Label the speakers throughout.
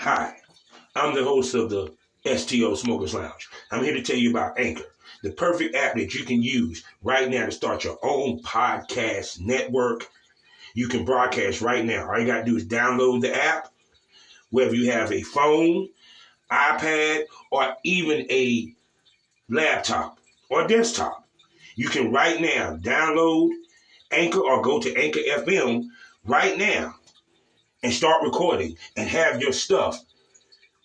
Speaker 1: Hi, I'm the host of the STO Smokers Lounge. I'm here to tell you about Anchor, the perfect app that you can use right now to start your own podcast network. You can broadcast right now. All you got to do is download the app, whether you have a phone, iPad, or even a laptop or desktop. You can right now download Anchor or go to Anchor FM right now and start recording and have your stuff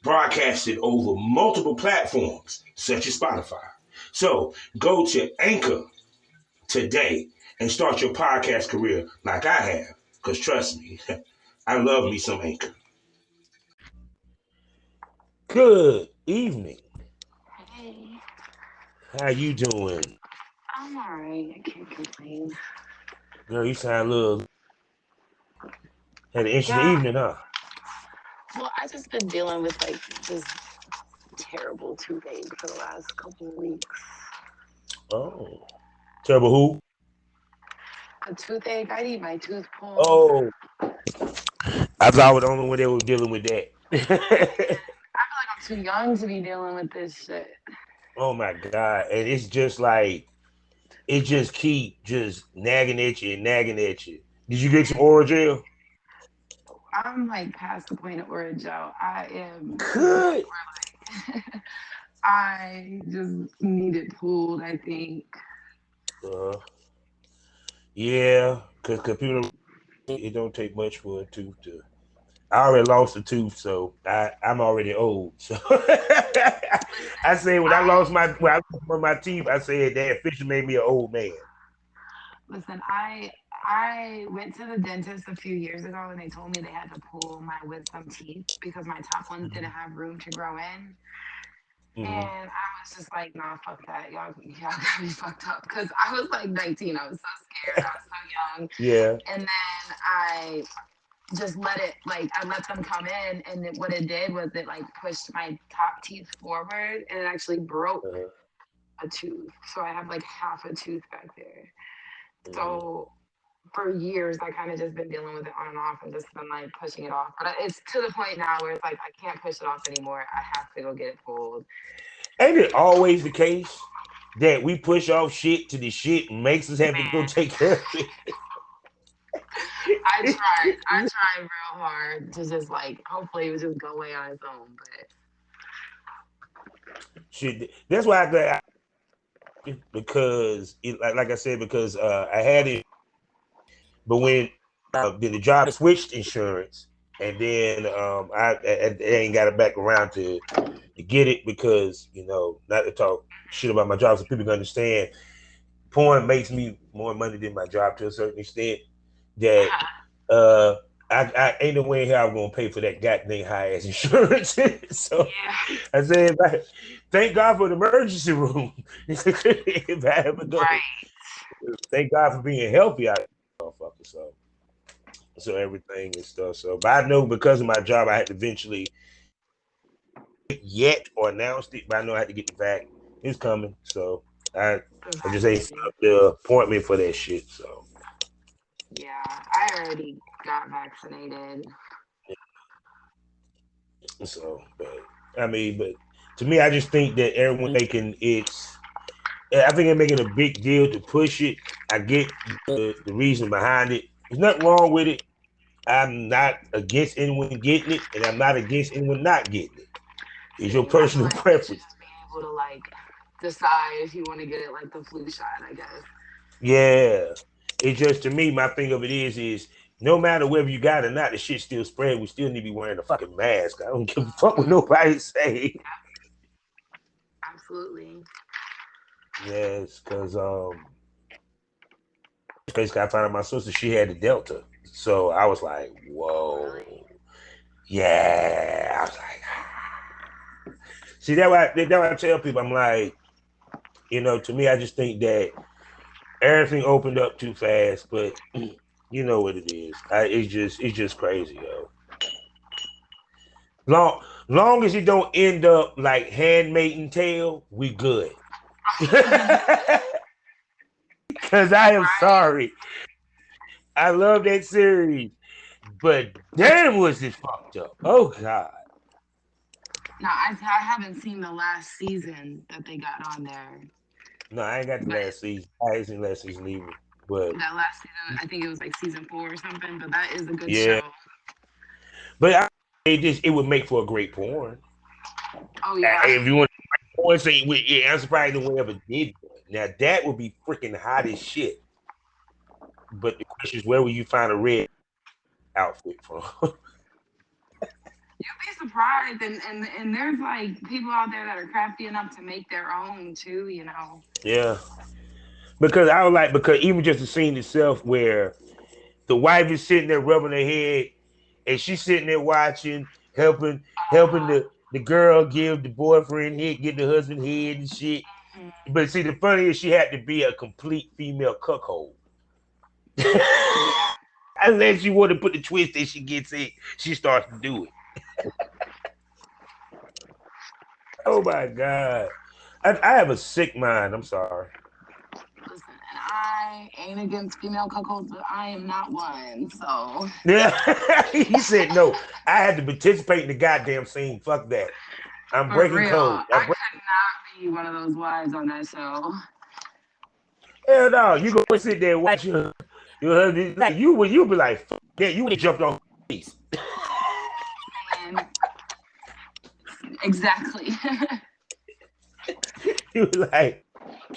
Speaker 1: broadcasted over multiple platforms such as Spotify. So go to Anchor today and start your podcast career like I have. Because trust me, I love me some Anchor.
Speaker 2: Good evening.
Speaker 3: Hey,
Speaker 2: How you doing?
Speaker 3: I'm alright. I can't complain.
Speaker 2: Girl, you sound a little had an interesting
Speaker 3: Yeah,
Speaker 2: evening, huh?
Speaker 3: well, I just been dealing with like this terrible toothache for the last couple of weeks.
Speaker 2: Oh. Terrible who?
Speaker 3: A toothache. I need my tooth pulled.
Speaker 2: Oh. I thought I was the only one that was dealing with that.
Speaker 3: I feel like I'm too young to be dealing with this shit.
Speaker 2: Oh my God. And it's just like it just keep just nagging at you and nagging at you. Did you get some oral gel?
Speaker 3: I'm like past the point of Orajel. I am to the point
Speaker 2: Good.
Speaker 3: where like I just need it pulled, I think.
Speaker 2: Uh, yeah, because people it don't take much for a tooth to I already lost a tooth, so I'm already old. So I say when I lost my teeth, I said that officially made me an old man.
Speaker 3: Listen, I went to the dentist a few years ago and they told me they had to pull my wisdom teeth because my top ones didn't have room to grow in.
Speaker 2: Mm-hmm.
Speaker 3: And I was just like, nah, fuck that. Y'all got me fucked up. Cause I was like 19. I was so scared. I was so young.
Speaker 2: Yeah.
Speaker 3: And then I just let it like I let them come in and what it did was it like pushed my top teeth forward and it actually broke
Speaker 2: Uh-huh.
Speaker 3: a tooth. So I have like half a tooth back there.
Speaker 2: Mm-hmm.
Speaker 3: So for years, I kind of just been dealing with it on and off and just been like pushing it off. But it's to the point now where it's like I can't push it off anymore. I have to go get it pulled.
Speaker 2: Ain't it always the case that we push off shit to the shit makes us have to go
Speaker 3: Man,
Speaker 2: take care of it?
Speaker 3: I tried real hard to just like hopefully it would just go away on its own.
Speaker 2: Shit, that's why because like I said because I had it, but when then the job switched insurance, and then I ain't got it back around to get it because not to talk shit about my job so people can understand. Porn makes me more money than my job to a certain extent. That uh, I ain't no way how I'm gonna pay for that goddamn high ass insurance. So
Speaker 3: Yeah,
Speaker 2: I said, thank God for the emergency room. If I ever go,
Speaker 3: right.
Speaker 2: thank God for being healthy out there, motherfucker. So everything and stuff. So, but I know because of my job, I had to eventually yet or announced it, but I know I had to get the vac. It's coming, so I just ain't set
Speaker 3: Vaccinated.
Speaker 2: up the appointment for that shit. So,
Speaker 3: Yeah, I already got vaccinated.
Speaker 2: but I mean, but to me, I just think that everyone making it's. I think they're making a big deal to push it. I get the reason behind it. There's nothing wrong with it. I'm not against anyone getting it, and I'm not against anyone not getting it. It's your
Speaker 3: Same. I feel
Speaker 2: personal
Speaker 3: like you should
Speaker 2: preference.
Speaker 3: just be able to like decide if you want to get it like the flu shot, I guess.
Speaker 2: Yeah. It's just to me, my thing of it is no matter whether you got it or not, the shit still spread. We still need to be wearing a fucking mask. I don't give a fuck what
Speaker 3: Mhm.
Speaker 2: nobody say.
Speaker 3: Absolutely.
Speaker 2: Yes, because basically I found out my sister she had the Delta. So I was like,
Speaker 3: Really?
Speaker 2: whoa. Yeah. I was like, see that why I tell people I'm like, to me I just think that everything opened up too fast, but you know what it is. It's just crazy, yo. Long as you don't end up like Handmaiden Tale, we good. Cause I am
Speaker 3: Right.
Speaker 2: sorry. I love that series, but damn was it fucked up. Oh God.
Speaker 3: No, I haven't seen the last season that they got on there.
Speaker 2: No, I ain't got the
Speaker 3: But
Speaker 2: last season. I ain't seen last season either. But
Speaker 3: that last season, I think it was like season 4 or something. But that is a good
Speaker 2: yeah,
Speaker 3: show.
Speaker 2: but it would make for a great porn.
Speaker 3: Oh yeah.
Speaker 2: If you want porn, say I'm surprised no one ever did one. Now that would be freaking hot as shit. But the question is, where will you find a red outfit from?
Speaker 3: You'd be surprised, and there's like people out there that are crafty enough to make their own too. You know.
Speaker 2: Yeah, because even just the scene itself where the wife is sitting there rubbing her head, and she's sitting there watching, helping the girl give the boyfriend head, get the husband head and shit.
Speaker 3: Mhm.
Speaker 2: But see, the funny is she had to be a complete female cuckold.
Speaker 3: Yeah.
Speaker 2: Unless you want to put the twist and she gets it, she starts to do it. Oh my god. I have a sick mind. I'm sorry.
Speaker 3: Listen, and I ain't against female cuckolds, but I am not one. So
Speaker 2: Yeah. He said no. I had to participate in the goddamn scene. Fuck that. I'm
Speaker 3: for
Speaker 2: breaking
Speaker 3: real,
Speaker 2: code.
Speaker 3: I could not be one of those wives on that show.
Speaker 2: Hell no. You go sit there and watch your husband. Like you be like, fuck that. You would have jumped on face.
Speaker 3: And exactly.
Speaker 2: You be like,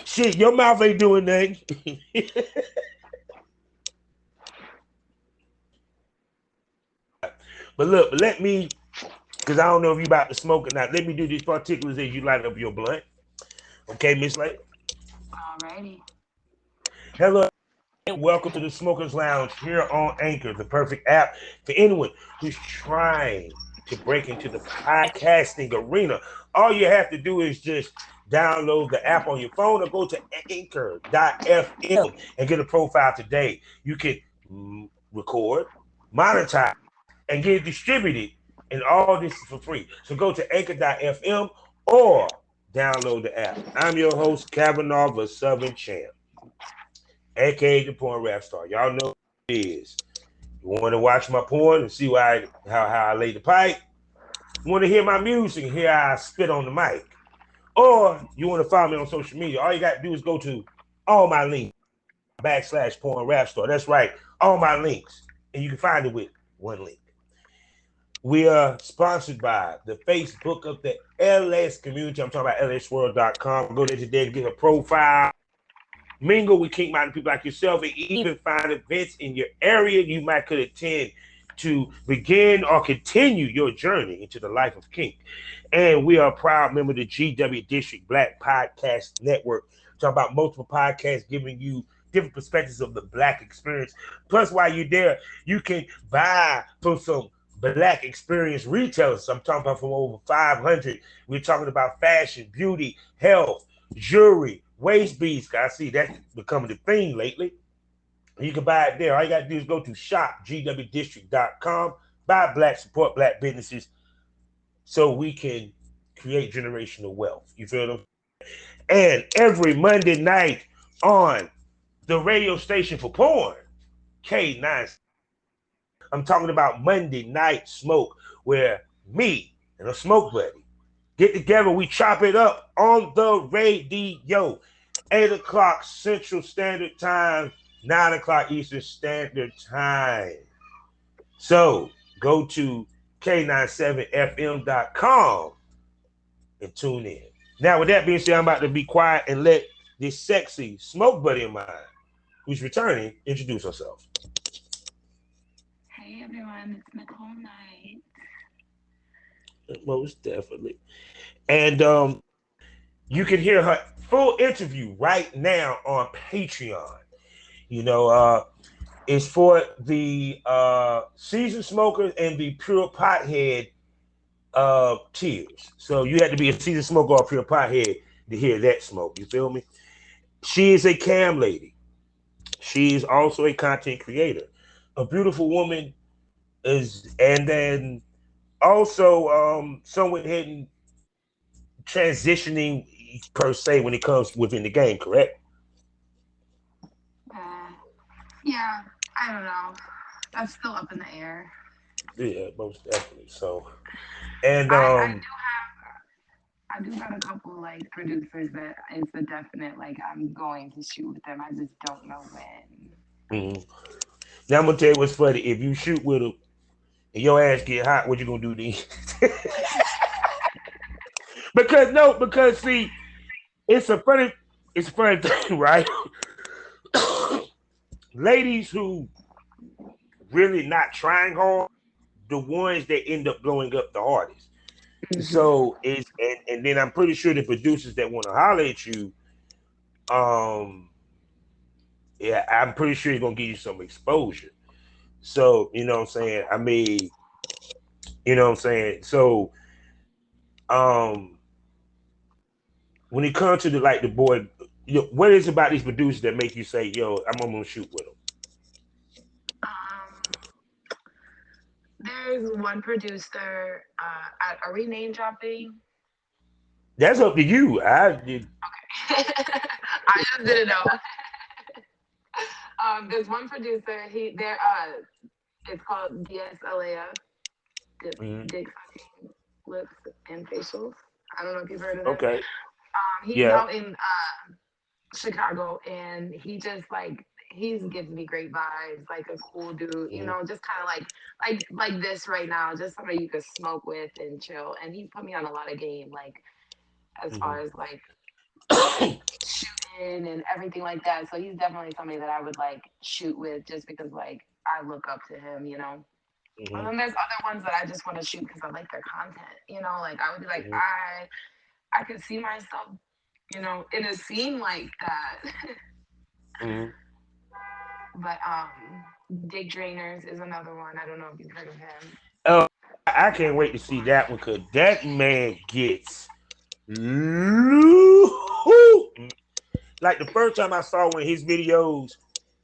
Speaker 2: shit, your mouth ain't doing nothing. But look, let me, because I don't know if you about to smoke or not. Let me do these particulars as you light up your blunt. Okay, Miss Lake.
Speaker 3: Alrighty.
Speaker 2: Hello, and welcome to the Smokers Lounge here on Anchor, the perfect app for anyone who's trying to break into the podcasting arena. All you have to do is just download the app on your phone or go to anchor.fm and get a profile today. You can record, monetize, and get it distributed, and all this is for free. So go to anchor.fm or download the app. I'm your host, Kavanaugh, the Southern Champ, aka the PornRapStar. Y'all know who it is. You want to watch my porn and see how I lay the pipe? You want to hear my music and hear how I spit on the mic? Or you want to follow me on social media? All you got to do is go to all my links /PornRapStar. That's right, all my links, and you can find it with one link. We are sponsored by the Facebook of the LS community. I'm talking about lsworld.com. Go there today and get a profile. Mingle with kink-minded people like yourself, and even find events in your area you might could attend to begin or continue your journey into the life of kink. And we are a proud member of the GW District Black Podcast Network. Talk about multiple podcasts giving you different perspectives of the Black experience. Plus, while you're there, you can buy from some Black experience retailers. I'm talking about from over 500. We're talking about fashion, beauty, health, jewelry, waist beads. I see that's becoming the thing lately. You can buy it there. All you got to do is go to shopgwdistrict.com, buy Black, support Black businesses so we can create generational wealth. You feel them? And every Monday night on the radio station for porn, K9. I'm talking about Monday Night Smoke, where me and a smoke buddy get together, we chop it up on the radio. 8 o'clock Central Standard Time, 9 o'clock Eastern Standard Time. So go to K97FM.com and tune in. Now, with that being said, I'm about to be quiet and let this sexy smoke buddy of mine, who's returning, introduce herself.
Speaker 3: Hey everyone, it's Nicole Night.
Speaker 2: Most definitely. And you can hear her full interview right now on Patreon. You know, it's for the seasoned smokers and the pure pothead tiers. So you had to be a seasoned smoker or a pure pothead to hear that smoke. You feel me? She is a cam lady. She's also a content creator. A beautiful woman is, and then also someone hitting transitioning per se when it comes within the game, correct?
Speaker 3: Yeah, I don't know. That's still up in the air.
Speaker 2: Yeah, most definitely. So, and
Speaker 3: I do I do got a couple like producers that it's a definite like I'm going to shoot with them. I just don't know when.
Speaker 2: Mm-hmm. Now I'm gonna tell you what's funny. If you shoot with them and your ass get hot, what you gonna do then? because see, it's a funny thing, right? Ladies who really not trying hard, the ones that end up blowing up the hardest.
Speaker 3: Hmm.
Speaker 2: So and then I'm pretty sure the producers that want to holler at you, um, yeah, I'm pretty sure it's gonna give you some exposure. So, you know what I'm saying? I mean, you know what I'm saying? So, um, when it comes to the boy, what is it about these producers that make you say, "Yo, I'm gonna shoot with them"?
Speaker 3: Um, there's one producer. Are we name dropping?
Speaker 2: That's up to you. I did.
Speaker 3: I just didn't know. There's one producer. It's called DSLAF,
Speaker 2: Mhm.
Speaker 3: Dick Sucking Lips and Facials. I don't know if you've heard of them.
Speaker 2: Okay.
Speaker 3: He's
Speaker 2: Yeah.
Speaker 3: out in Chicago, and he gives me great vibes, like a cool dude,
Speaker 2: Mhm.
Speaker 3: just kind of like this right now, just somebody you could smoke with and chill. And he put me on a lot of game, like as far
Speaker 2: Mhm.
Speaker 3: as like shooting and everything like that. So he's definitely somebody that I would like shoot with, just because like I look up to him. And
Speaker 2: Mhm.
Speaker 3: then there's other ones that I just want to shoot because I like their content. Like I would be like,
Speaker 2: Mhm.
Speaker 3: I could see myself, in a scene like that.
Speaker 2: Mhm.
Speaker 3: But Dick Drainers is another one. I don't know if you've heard of him.
Speaker 2: Oh, I can't wait to see that one because that man gets loo. Like the first time I saw one of his videos,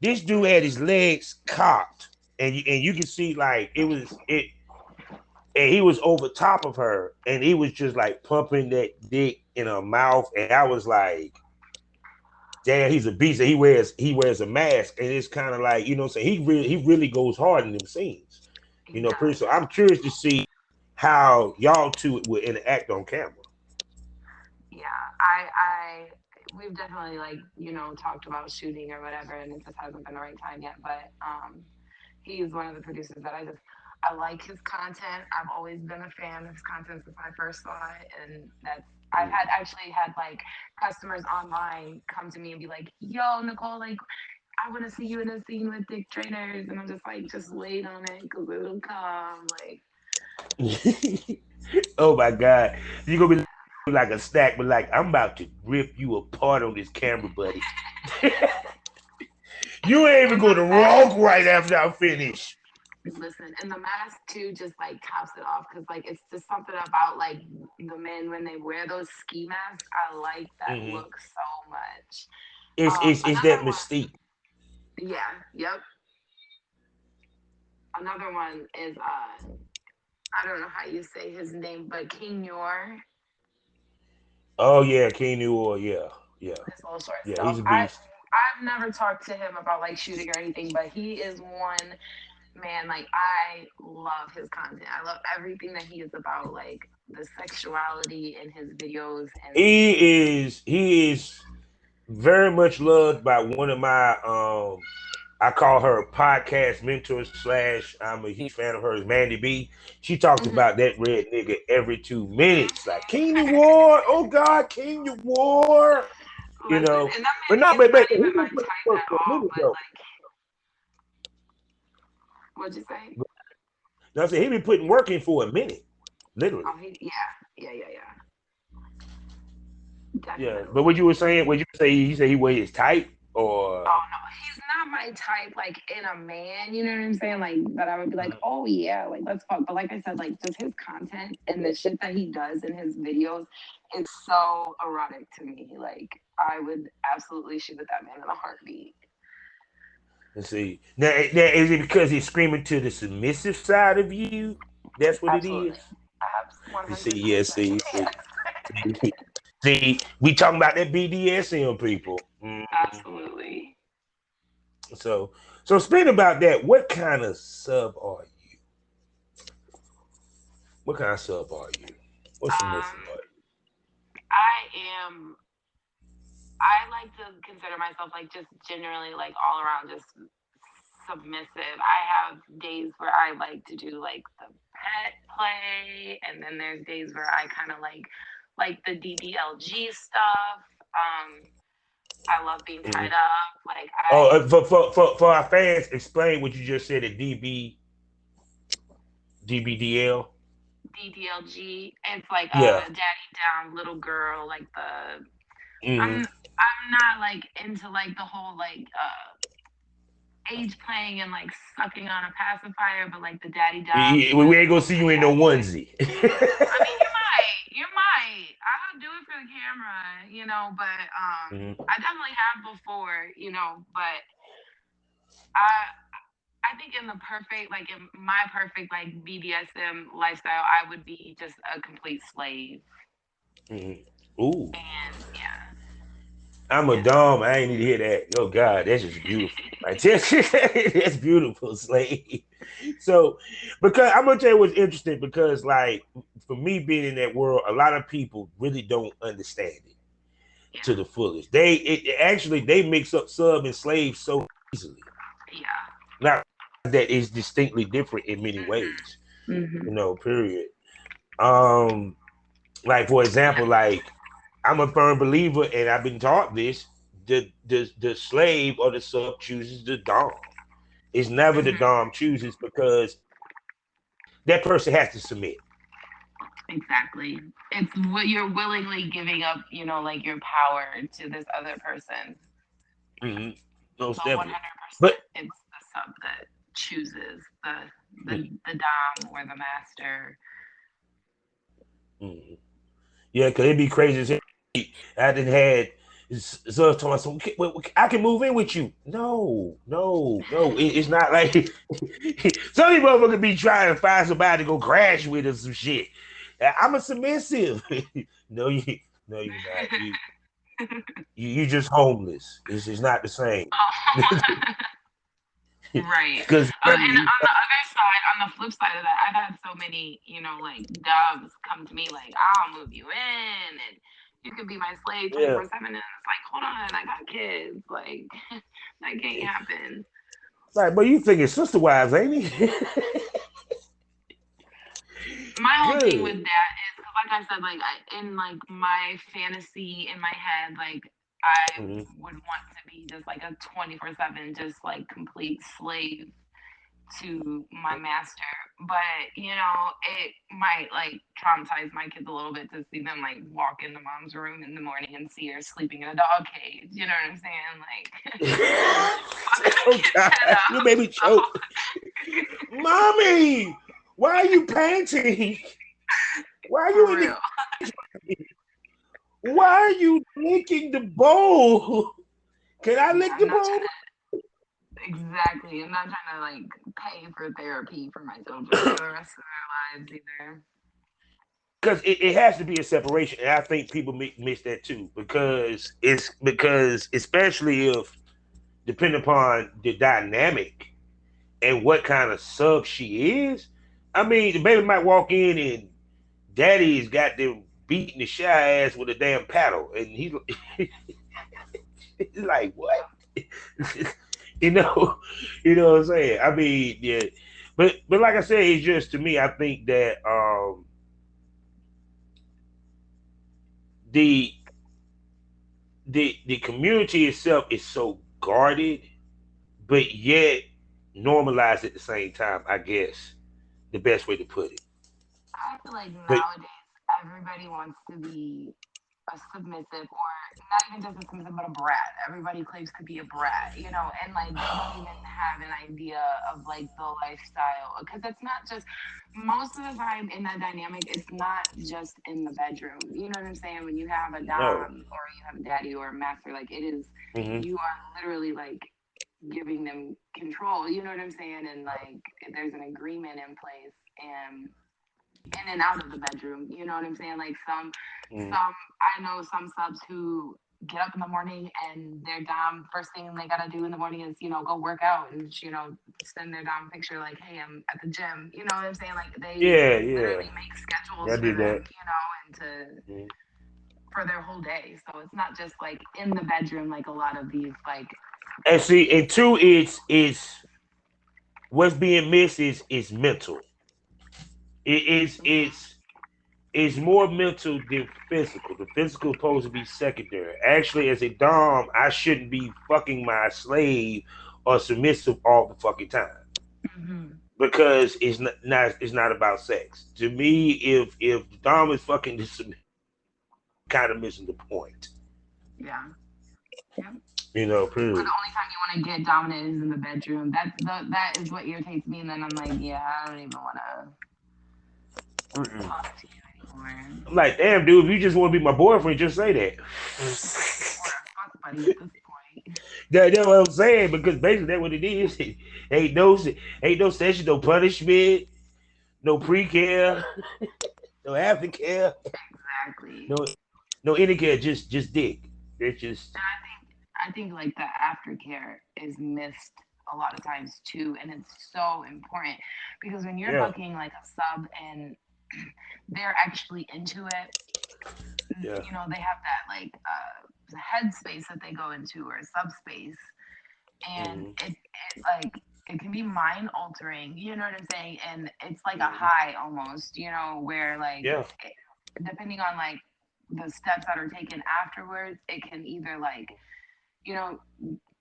Speaker 2: this dude had his legs cocked, and you can see like it, and he was over top of her, and he was just like pumping that dick in her mouth, and I was like, damn, he's a beast. And he wears a mask, and it's kind of like what I'm saying, he really goes hard in them scenes,
Speaker 3: He
Speaker 2: pretty.
Speaker 3: does.
Speaker 2: So I'm curious to see how y'all two will interact on camera.
Speaker 3: Yeah, we've definitely like talked about shooting or whatever, and it just hasn't been the right time yet. But he's one of the producers that I like his content. I've always been a fan of his content since I first saw it, and I've actually had like customers online come to me and be like, "Yo, Nicole, like I want to see you in a scene with Dick Trainers," and I'm just like, "Just wait on it, cause it'll come." Like,
Speaker 2: Oh my god, you gonna be like a stack, but like I'm about to rip you apart on this camera, buddy. You ain't even
Speaker 3: and
Speaker 2: going to
Speaker 3: the mask,
Speaker 2: walk right after I finish.
Speaker 3: listen, and the mask too just like tops it off, because like it's just something about like the men when they wear those ski masks. I like that
Speaker 2: Mm-hmm.
Speaker 3: look so much.
Speaker 2: It's
Speaker 3: Another
Speaker 2: that
Speaker 3: one,
Speaker 2: mystique.
Speaker 3: yeah, yep. Another one is I don't know how you say his name, but King Noir,
Speaker 2: Oh yeah, King Noir. Yeah, yeah,
Speaker 3: his little short
Speaker 2: yeah.
Speaker 3: self.
Speaker 2: He's a beast.
Speaker 3: I've never talked to him about like shooting or anything, but he is one man. Like I love his content. I love everything that he is about, like the sexuality in his videos, and
Speaker 2: He is very much loved by one of my I call her a podcast mentor slash I'm a huge fan of hers, Mandy B. She talks
Speaker 3: Mhm.
Speaker 2: about that red nigga every 2 minutes. Like King War, oh God, King War.
Speaker 3: Listen, and that
Speaker 2: But
Speaker 3: man,
Speaker 2: no,
Speaker 3: he's
Speaker 2: but
Speaker 3: not
Speaker 2: he
Speaker 3: even
Speaker 2: been
Speaker 3: my
Speaker 2: putting
Speaker 3: type
Speaker 2: work
Speaker 3: at
Speaker 2: for a
Speaker 3: all.
Speaker 2: minute
Speaker 3: But
Speaker 2: though.
Speaker 3: like, what'd you say?
Speaker 2: No, I said he been putting work in for a minute, literally.
Speaker 3: Oh, yeah.
Speaker 2: Yeah, but
Speaker 3: Definitely.
Speaker 2: what you were saying, what you say, you say he weighed his type, or
Speaker 3: Oh no, he's not my type. Like in a man, you know what I'm saying? Like that, I would be like, oh yeah, like let's fuck. But like I said, like just his content and the shit that he does in his videos is so erotic to me. Like I would absolutely shoot with that man in a heartbeat.
Speaker 2: let's see. Now is it because he's screaming to the submissive side of you? That's what it
Speaker 3: Absolutely.
Speaker 2: is.
Speaker 3: One
Speaker 2: You see,
Speaker 3: hundred
Speaker 2: yeah,
Speaker 3: percent.
Speaker 2: see, we talking about that BDSM people.
Speaker 3: Absolutely.
Speaker 2: So speaking about that, what kind of sub are you? What kind of sub are you? What submissive
Speaker 3: Um,
Speaker 2: are you?
Speaker 3: I like to consider myself like just generally like all around just submissive. I have days where I like to do like the pet play, and then there's days where I kind of like the DDLG stuff. I love being tied up. Like I
Speaker 2: For our fans, explain what you just said at DBDL.
Speaker 3: DDLG. It's like
Speaker 2: Yeah.
Speaker 3: a daddy down little girl. Like the
Speaker 2: Mm-hmm.
Speaker 3: I'm not like into like the whole like age playing and like sucking on a pacifier, but like the daddy doms
Speaker 2: We
Speaker 3: where
Speaker 2: ain't gonna see you in no onesie.
Speaker 3: I mean, you might. I'll do it for the camera, you know, but I definitely have before, you know, but I think in the perfect, like in my perfect like BDSM lifestyle, I would be just a complete slave.
Speaker 2: Ooh.
Speaker 3: And yeah,
Speaker 2: I'm a
Speaker 3: yeah.
Speaker 2: dom. I ain't need to hear that. Oh God, that's just beautiful. Like that's beautiful, Slade. So, because I'm gonna tell you what's interesting, because like for me being in that world, a lot of people really don't understand it
Speaker 3: Yeah.
Speaker 2: to the fullest. Actually they mix up sub and slave so easily.
Speaker 3: Yeah.
Speaker 2: Now that is distinctly different in many ways.
Speaker 3: Mm-hmm.
Speaker 2: Period. Um, like for example, like I'm a firm believer, and I've been taught this: the slave or the sub chooses the dom. It's never the
Speaker 3: Mm-hmm.
Speaker 2: dom chooses, because that person has to submit.
Speaker 3: Exactly. It's what you're willingly giving up, you know, like your power to this other person.
Speaker 2: Mm-hmm. Most
Speaker 3: So
Speaker 2: definitely. But
Speaker 3: 100% it's the sub that chooses the dom or the master.
Speaker 2: mhm. Yeah, because it'd be crazy as hell. I didn't had so told myself, "Okay, I can move in with you." No, no, no. It's not like some people motherfuckers be trying to find somebody to go crash with or some shit. I'm a submissive. no, no, you're not. You just homeless. It's not the same.
Speaker 3: Right.
Speaker 2: Because
Speaker 3: And on the other side, on the flip side of that, I've had so many, you know, like dubs come to me like, I'll move you in and you could be my slave
Speaker 2: yeah,
Speaker 3: 24/7. And it's like, hold on, I got kids. Like, that can't happen.
Speaker 2: like, but you thinking sister wives, ain't he?
Speaker 3: My whole thing with
Speaker 2: Good.
Speaker 3: that is, 'cause like I said, like in like my fantasy in my head, like I
Speaker 2: Mhm.
Speaker 3: would want to be just like a 24/7, just like complete slave to my master. But you know, it might like traumatize my kids a little bit to see them like walk into mom's room in the morning and see her sleeping in a dog cage. You know what I'm saying? Like fucking the
Speaker 2: Oh
Speaker 3: kid's
Speaker 2: God,
Speaker 3: head
Speaker 2: you
Speaker 3: up.
Speaker 2: made me
Speaker 3: So
Speaker 2: choke. Mommy, why are you painting? Why are you
Speaker 3: for
Speaker 2: in the
Speaker 3: real.
Speaker 2: why are you licking the bowl? Can I
Speaker 3: Yeah,
Speaker 2: lick
Speaker 3: I'm
Speaker 2: the
Speaker 3: not
Speaker 2: bowl?
Speaker 3: trying to exactly. I'm not trying to like pay for therapy for my children for the rest of their lives either.
Speaker 2: Because it has to be a separation. And I think people miss that too. Because especially if depending upon the dynamic and what kind of sub she is. I mean, the baby might walk in and daddy's got them beating the shy ass with a damn paddle, and he's like, "What?" you know, you know what I'm saying? I mean, yeah, but like I said, it's just to me. I think that the the community itself is so guarded, but yet normalized at the same time. I guess the best way to put it.
Speaker 3: I feel like
Speaker 2: But
Speaker 3: nowadays everybody wants to be a submissive or not even just a submissive but a brat. Everybody claims to be a brat, you know, and like they don't even have an idea of like the lifestyle because it's not just most of the time in that dynamic it's not just in the bedroom. You know what I'm saying? When you have a
Speaker 2: no,
Speaker 3: dom or you have a daddy or a master, like it is
Speaker 2: mm-hmm.
Speaker 3: you are literally like giving them control. You know what I'm saying? And like there's an agreement in place and in and out of the bedroom. You know what I'm saying? Like
Speaker 2: Mm-hmm.
Speaker 3: some I know some subs who get up in the morning and their dom first thing they gotta do in the morning is, you know, go work out and you know, send their dom a picture like, hey, I'm at the gym. You know what I'm saying? Like they
Speaker 2: Yeah, yeah,
Speaker 3: literally make schedules
Speaker 2: I
Speaker 3: for
Speaker 2: did
Speaker 3: them,
Speaker 2: that.
Speaker 3: you know, and to
Speaker 2: Mhm.
Speaker 3: for their whole day. So it's not just like in the bedroom, like a lot of these like.
Speaker 2: And see, and two, it's what's being missed is mental. It is it's more mental than physical. The physical is supposed to be secondary. Actually, as a dom, I shouldn't be fucking my slave or submissive all the fucking time
Speaker 3: Mm-hmm.
Speaker 2: because it's not about sex. To me, if the dom is fucking the submissive, kind of missing the point.
Speaker 3: Yeah. Yeah. Or
Speaker 2: Period.
Speaker 3: the only time you want to get dominant is in the bedroom. That is what irritates me. And then I'm like, yeah, I don't even want to
Speaker 2: Mm-mm.
Speaker 3: talk to you anymore.
Speaker 2: I'm like, damn, dude, if you just want to be my boyfriend, just say that.
Speaker 3: Or a fuck buddy at this point.
Speaker 2: That's what I'm saying because basically that's what it is. Ain't no session, no punishment, no pre-care, no aftercare,
Speaker 3: Exactly.
Speaker 2: no no any care, just dick. It's just
Speaker 3: I think like the aftercare is missed a lot of times too, and it's so important because when you're
Speaker 2: yeah,
Speaker 3: fucking like a sub and they're actually into it,
Speaker 2: yeah.
Speaker 3: they have that like headspace that they go into or subspace, and
Speaker 2: Hmm.
Speaker 3: it like it can be mind altering. You know what I'm saying? And it's like a
Speaker 2: Hmm.
Speaker 3: high almost. Where like
Speaker 2: Yeah.
Speaker 3: depending on like the steps that are taken afterwards, it can either like you know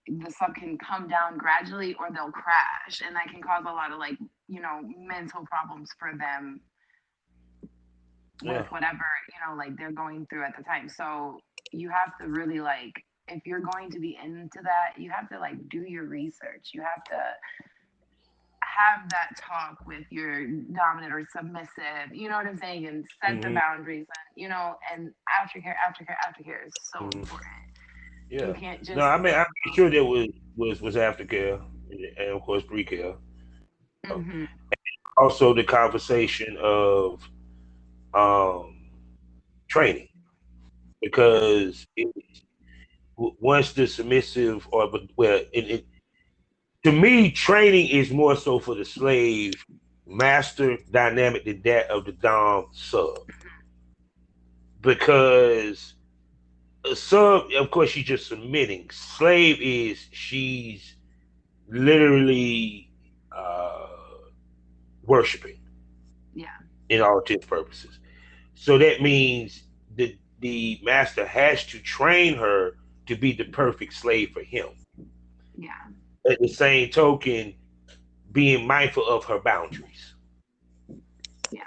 Speaker 3: the sub can come down gradually or they'll crash, and that can cause a lot of like mental problems for them with
Speaker 2: Yeah.
Speaker 3: whatever like they're going through at the time. So you have to really like, if you're going to be into that, you have to like do your research. You have to have that talk with your dominant or submissive, you know what I'm saying, and set the
Speaker 2: Hmm.
Speaker 3: boundaries. And and aftercare is so
Speaker 2: Hmm.
Speaker 3: important. You
Speaker 2: Yeah.
Speaker 3: can't
Speaker 2: No,
Speaker 3: just
Speaker 2: I'm sure there was aftercare and of course pre-care.
Speaker 3: hmm
Speaker 2: Also, the conversation of um training
Speaker 3: yeah,
Speaker 2: because once the submissive or well, to me, training is more so for the slave master dynamic than that of the dom sub because a sub, of course, she's just submitting. Slave is she's literally worshiping
Speaker 3: yeah,
Speaker 2: in all intents and purposes. So that means the master has to train her to be the perfect slave for him.
Speaker 3: yeah.
Speaker 2: At the same token, being mindful of her boundaries.
Speaker 3: Yeah,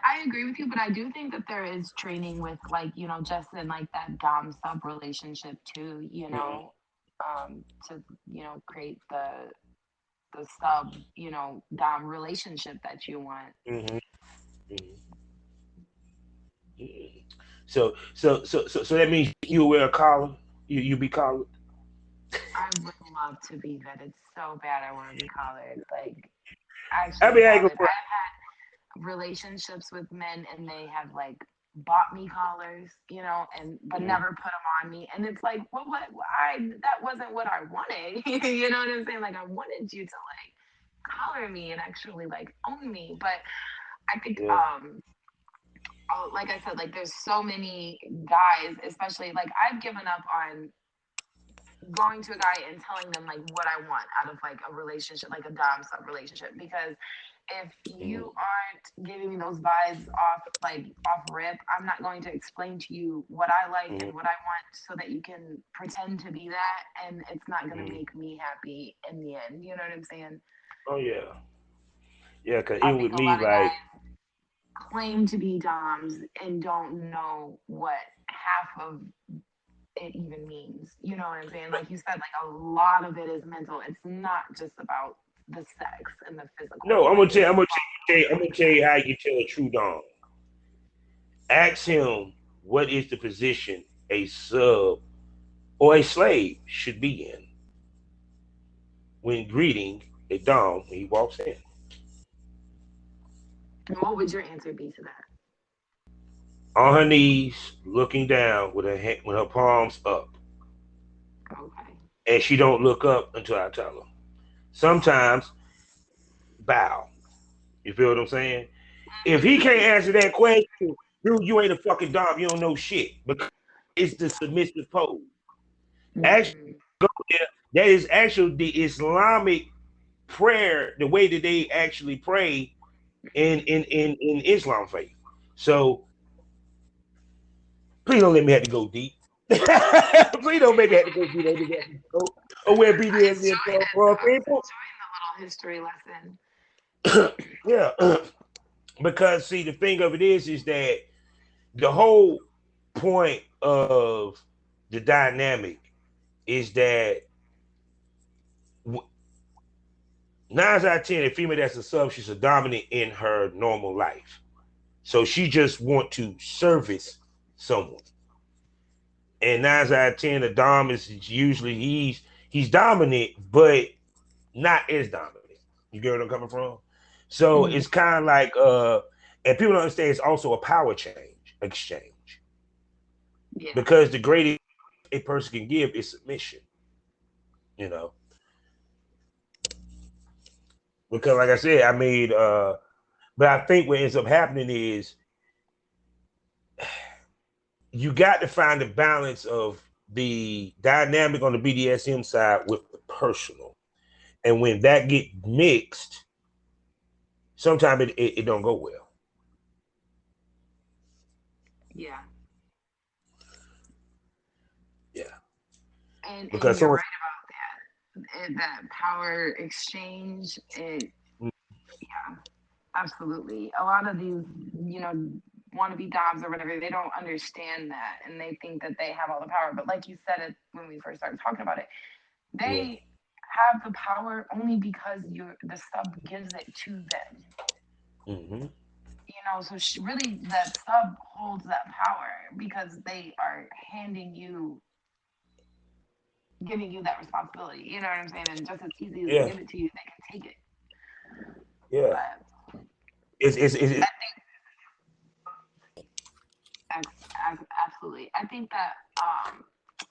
Speaker 3: I agree with you, but I do think that there is training with like, just in like that dom sub relationship too,
Speaker 2: Mm-hmm.
Speaker 3: to, create the sub, dom relationship that you want.
Speaker 2: Mm-hmm. Mm-hmm. So that means you wear a collar. You be collared.
Speaker 3: I would love to be that. It's so bad I want to be collared. Like,
Speaker 2: I
Speaker 3: actually
Speaker 2: mean, I ain't
Speaker 3: have
Speaker 2: gonna
Speaker 3: it.
Speaker 2: front.
Speaker 3: Relationships with men and they have like bought me collars, and but
Speaker 2: Mm-hmm.
Speaker 3: never put them on me. And it's like, well, what I that wasn't what I wanted. You know what I'm saying? Like I wanted you to like collar me and actually like own me. But I think
Speaker 2: Yeah.
Speaker 3: like I said, like there's so many guys, especially like I've given up on going to a guy and telling them like what I want out of like a relationship, like a dom sub relationship, because if
Speaker 2: Mm-hmm.
Speaker 3: you aren't giving me those vibes off rip, I'm not going to explain to you what I like
Speaker 2: Mm-hmm.
Speaker 3: and what I want so that you can pretend to be that, and it's not going to
Speaker 2: Mm-hmm.
Speaker 3: make me happy in the end. You know what I'm saying?
Speaker 2: Oh yeah, yeah. Cause
Speaker 3: I
Speaker 2: even
Speaker 3: think
Speaker 2: with
Speaker 3: a
Speaker 2: me,
Speaker 3: lot of
Speaker 2: like,
Speaker 3: guys claim to be doms and don't know what half of it even means. You know what I'm saying? Like you said, like a lot of it is mental. It's not just about the sex and the
Speaker 2: no,
Speaker 3: physical.
Speaker 2: I'm gonna
Speaker 3: Like
Speaker 2: tell.
Speaker 3: it's
Speaker 2: I'm gonna
Speaker 3: about
Speaker 2: tell you. I'm gonna tell you how you tell a true dom. Ask him what is the position a sub or a slave should be in when greeting a dom when he walks in.
Speaker 3: what would your answer be to that?
Speaker 2: On her knees, looking down with with her palms up,
Speaker 3: Okay.
Speaker 2: and she don't look up until I tell her. Sometimes bow. You feel what I'm saying? If he can't answer that question, dude, you ain't a fucking dom. You don't know shit. Because it's the submissive pose. Actually,
Speaker 3: Mm-hmm.
Speaker 2: that is actually the Islamic prayer, the way that they actually pray in Islam faith. So please don't let me have to go deep. Please don't make me have to go deep. Or where BDSM come from,
Speaker 3: I was
Speaker 2: people.
Speaker 3: enjoying the little history lesson.
Speaker 2: Yeah, because see, the thing of it is that the whole point of the dynamic is that 9 out of 10, a female that's a sub, she's a dominant in her normal life. So she just want to service someone. And 9 out of 10, the dom is usually he's dominant, but not as dominant. You get what I'm coming from? So
Speaker 3: Mm-hmm.
Speaker 2: it's kind of like and people don't understand it's also a power exchange.
Speaker 3: Yeah.
Speaker 2: Because the greatest a person can give is submission. You know. Because like I said, I mean, but I think what ends up happening is you got to find the balance of the dynamic on the BDSM side with the personal. And when that get mixed, sometimes it don't go well.
Speaker 3: Yeah.
Speaker 2: Yeah.
Speaker 3: And
Speaker 2: Because
Speaker 3: you're
Speaker 2: someone,
Speaker 3: right about that. That power exchange. Yeah, absolutely. A lot of these, wannabe doms or whatever, they don't understand that, and they think that they have all the power. But like you said it when we first started talking about it,
Speaker 2: yeah.
Speaker 3: they have the power only because the sub gives it to them.
Speaker 2: Mm-hmm.
Speaker 3: So really that sub holds that power because they are giving you that responsibility. You know what I'm saying? And just as easy as they
Speaker 2: Yeah.
Speaker 3: give it to you, they can take it.
Speaker 2: Yeah.
Speaker 3: But
Speaker 2: It's
Speaker 3: I think absolutely. I think that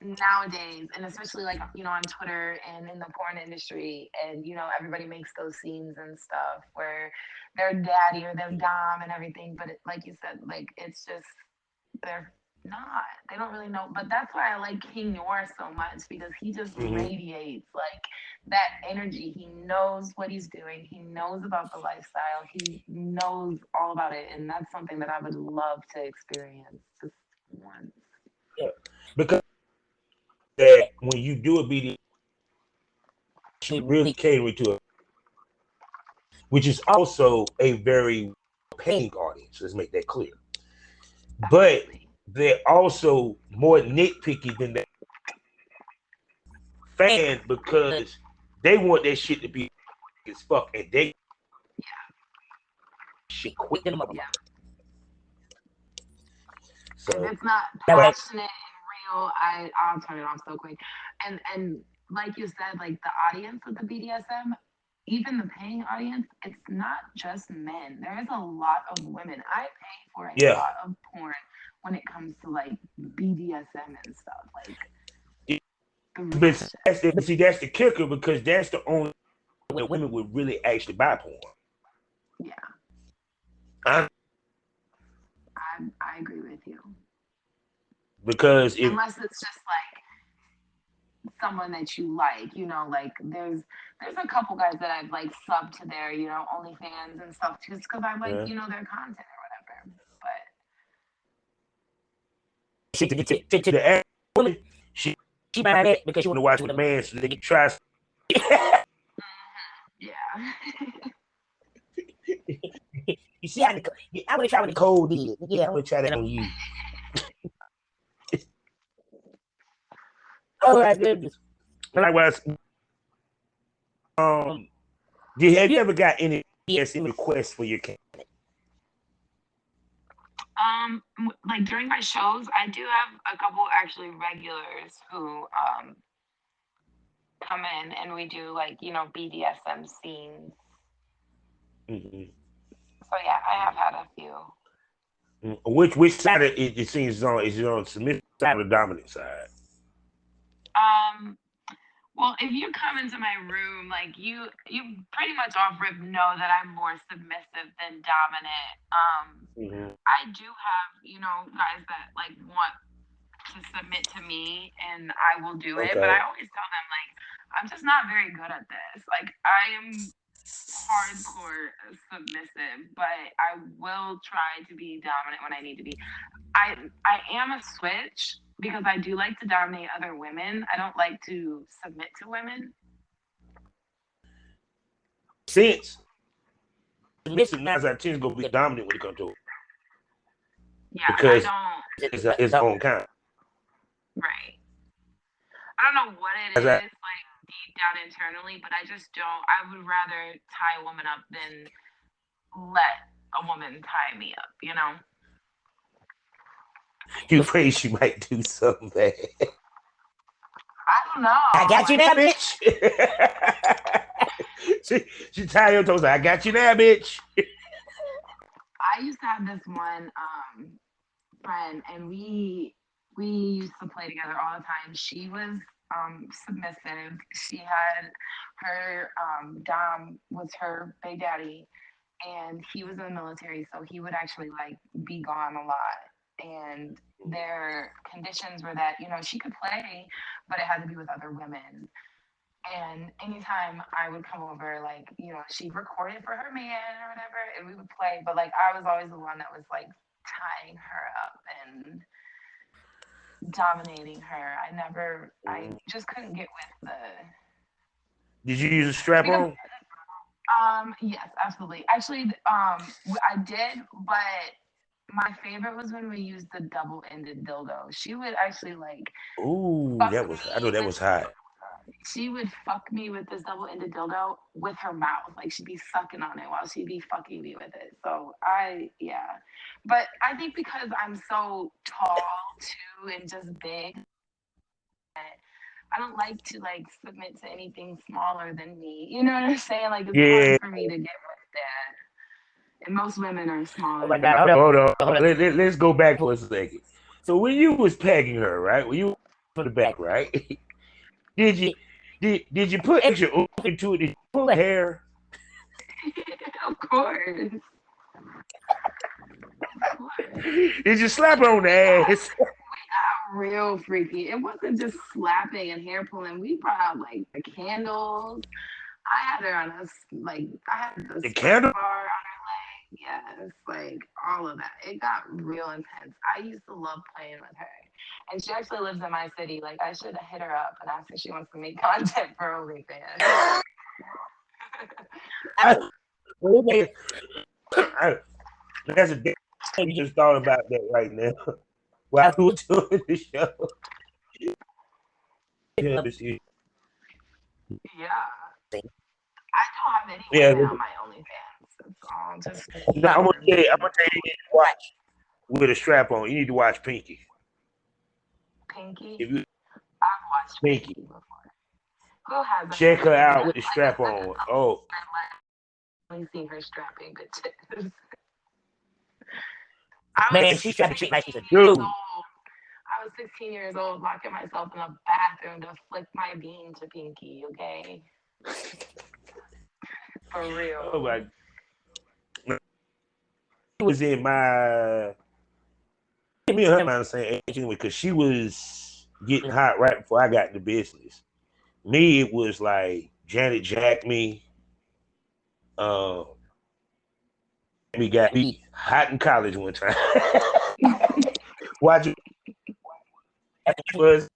Speaker 3: nowadays, and especially like on Twitter and in the porn industry, and everybody makes those scenes and stuff where they're daddy or they're dom and everything, but like you said, like it's just they're not. They don't really know. But that's why I like King Noir so much because he just
Speaker 2: mm-hmm.
Speaker 3: radiates like that energy. He knows what he's doing. He knows about the lifestyle. He knows all about it, and that's something that I would love to experience just once.
Speaker 2: Yeah. Because that when you do a BDSM, really catering to it, which is also a very paying audience. Let's make that clear. But
Speaker 3: Absolutely.
Speaker 2: they're also more nitpicky than the fan because they want that shit to be as fuck, and they shit quick than a motherfucker.
Speaker 3: Yeah.
Speaker 2: So
Speaker 3: If it's not passionate and real, I'll turn it off so quick. And like you said, like the audience with the BDSM, even the paying audience, it's not just men. There is a lot of women. I pay for a
Speaker 2: yeah,
Speaker 3: lot of porn when it comes to like BDSM and stuff. Like the real
Speaker 2: but
Speaker 3: shit.
Speaker 2: that's the kicker because that's the only way women would really actually buy porn.
Speaker 3: Yeah,
Speaker 2: I,
Speaker 3: I agree with you.
Speaker 2: because if
Speaker 3: Unless it's just like someone that you like, like there's a couple guys that I've like subbed to their, OnlyFans and stuff just because I like, their content or whatever. But
Speaker 2: the woman, she buy that because she want to watch with a man so they can try.
Speaker 3: yeah.
Speaker 2: You see, I want to try what Nicole did. Yeah, I want to try that on you. Oh my goodness! Likewise, have you ever got any BDSM requests for your cat?
Speaker 3: Like during my shows, I do have a couple actually regulars who come in and we do like BDSM scenes.
Speaker 2: Mm-hmm.
Speaker 3: So yeah, I have had a few.
Speaker 2: Which side of it seems on? Is it on the submissive side or the dominant side?
Speaker 3: Well, if you come into my room, like you pretty much off rip know that I'm more submissive than dominant.
Speaker 2: Mhm.
Speaker 3: I do have, guys that like want to submit to me and I will do it, but I
Speaker 2: Okay.
Speaker 3: always tell them like I'm just not very good at this. Like I am hardcore submissive, but I will try to be dominant when I need to be. I am a switch because I do like to dominate other women. I don't like to submit to women.
Speaker 2: Since submissive 9 out of 10 is gonna be dominant when it comes to it
Speaker 3: Yeah, I
Speaker 2: because
Speaker 3: don't.
Speaker 2: it's own kind.
Speaker 3: Right. I don't know what it
Speaker 2: As I,
Speaker 3: is like deep down internally, but I just don't. I would rather tie a woman up than let a woman tie me up.
Speaker 2: you afraid she might do something bad.
Speaker 3: I don't know.
Speaker 2: I got you
Speaker 3: Like
Speaker 2: now, bitch. she tied your toes. I got you now, bitch.
Speaker 3: I used to have this one friend, and we used to play together all the time. She was submissive. She had her dom was her big daddy, and he was in the military, so he would actually like be gone a lot. And their conditions were that she could play, but it had to be with other women. And anytime I would come over, like, she'd record it for her man or whatever, and we would play. But like, I was always the one that was like tying her up and dominating her. I just couldn't get with the.
Speaker 2: Did you use a strap
Speaker 3: Because,
Speaker 2: on?
Speaker 3: yes, absolutely. Actually, I did, but my favorite was when we used the double-ended dildo. She would actually like
Speaker 2: Ooh,
Speaker 3: fuck
Speaker 2: I know
Speaker 3: me
Speaker 2: that
Speaker 3: with
Speaker 2: was hot.
Speaker 3: she would fuck me with this double-ended dildo with her mouth. Like she'd be sucking on it while she'd be fucking me with it. So yeah. But I think because I'm so tall too and just big, I don't like to like submit to anything smaller than me. You know what I'm saying? Like it's hard
Speaker 2: Yeah.
Speaker 3: for me to get with that. And most women are
Speaker 2: Oh
Speaker 3: smaller
Speaker 2: my
Speaker 3: than me.
Speaker 2: God, hold on. Let's go back for a second. So when you was pegging her, right? When you for the back, right? did you did you put extra oomph into it? Did you pull her hair?
Speaker 3: Of course. Of course.
Speaker 2: Did you slap her on the ass?
Speaker 3: Real freaky. It wasn't just slapping and hair pulling. We brought out like the candles. I had her on like I had the
Speaker 2: The
Speaker 3: squirt
Speaker 2: candle?
Speaker 3: bar on her leg. Yes, like all of that. It got real intense. I used to love playing with her. And she actually lives in my city. Like I should have hit her up and asked if she wants to make content for OnlyFans.
Speaker 2: I, I, that's a damn thing. You just thought about that right now while we were doing the show.
Speaker 3: Yeah. I don't have any
Speaker 2: Yeah,
Speaker 3: women on my OnlyFans. It's all just
Speaker 2: no, I'm
Speaker 3: for
Speaker 2: gonna tell you,
Speaker 3: me.
Speaker 2: you need to watch with a strap on. You need to watch Pinky.
Speaker 3: Pinky?
Speaker 2: If you
Speaker 3: I've watched
Speaker 2: Pinky,
Speaker 3: Pinky before. Who hasn't
Speaker 2: check
Speaker 3: watched
Speaker 2: her
Speaker 3: Pinky?
Speaker 2: out with
Speaker 3: That's
Speaker 2: the
Speaker 3: like
Speaker 2: strap
Speaker 3: that's
Speaker 2: on. Oh,
Speaker 3: I've only seen her strapping bitches.
Speaker 2: man, she's trying to treat like she's a
Speaker 3: Years
Speaker 2: dude.
Speaker 3: old. I was 16 years old, locking myself in a bathroom to flick my bean to Pinky. Okay, for
Speaker 2: Oh
Speaker 3: real.
Speaker 2: my, she was in my me and her around the same age anyway, because she was getting hot right before I got into business. Me, it was like Janet Jack me. Um, we got me hot in college one time. Watch it was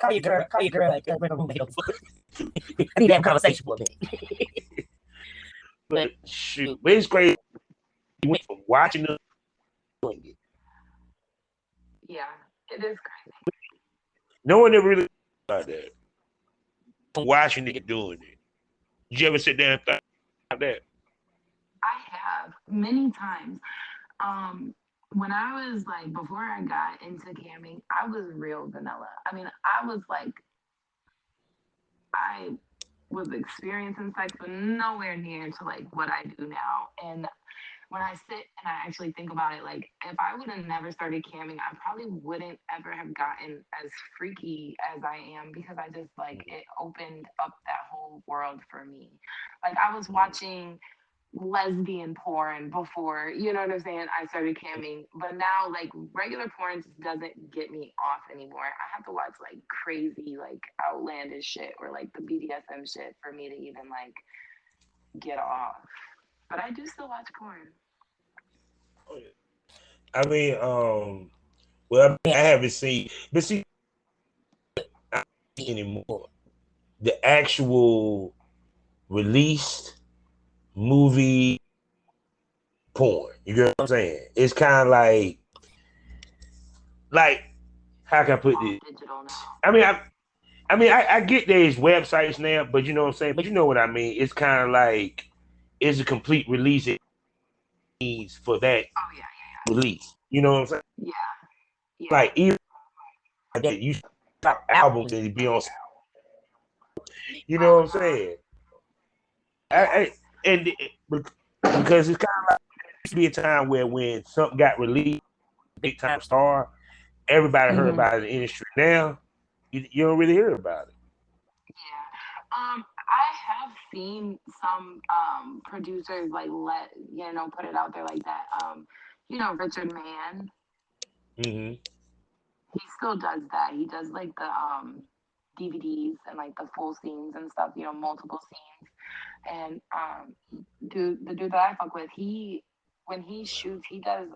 Speaker 2: call your girl, like bring a roommate over. I need to have a conversation for a minute. But shoot, but it's crazy. We went from watching them doing it.
Speaker 3: Yeah, it is crazy.
Speaker 2: No one ever really thought that. From watching it doing it. Did you ever sit down and thought about that?
Speaker 3: I have many times. When I was like before I got into camming, I was real vanilla. I mean, I was like I was experiencing sex, but nowhere near to like what I do now. And when I sit and I actually think about it, like if I would have never started camming, I probably wouldn't ever have gotten as freaky as I am because I just like it opened up that whole world for me. Like I was watching lesbian porn before, you know what I'm saying? I started camming, but now like regular porn just doesn't get me off anymore. I have to watch like crazy, like outlandish shit or like the BDSM shit for me to even like get off. But I do still watch porn.
Speaker 2: I mean, well, I haven't seen, but see, I don't see anymore. The actual released movie porn. You get what I'm saying? It's kind of like how can I put
Speaker 3: All
Speaker 2: this?
Speaker 3: digital now.
Speaker 2: I mean, I get there's websites now, but you know what I'm saying. But you know what I mean. It's kind of like it's a complete release it needs for that
Speaker 3: Oh yeah,
Speaker 2: release. You know what I'm saying?
Speaker 3: yeah, yeah,
Speaker 2: Like even like that, you stop albums and be on. You
Speaker 3: yeah.
Speaker 2: know what I'm saying? I
Speaker 3: Yes.
Speaker 2: because it's kind of like used to be a time where when something got released, big time star, everybody heard
Speaker 3: Hmm.
Speaker 2: about it in the industry. Now you don't really hear about it.
Speaker 3: Yeah. I have seen some producers like let put it out there like that. Richard Mann,
Speaker 2: Mm-hmm.
Speaker 3: he still does that. He does like the DVDs and like the full scenes and stuff. Multiple scenes. And the dude that I fuck with, he when he shoots, he does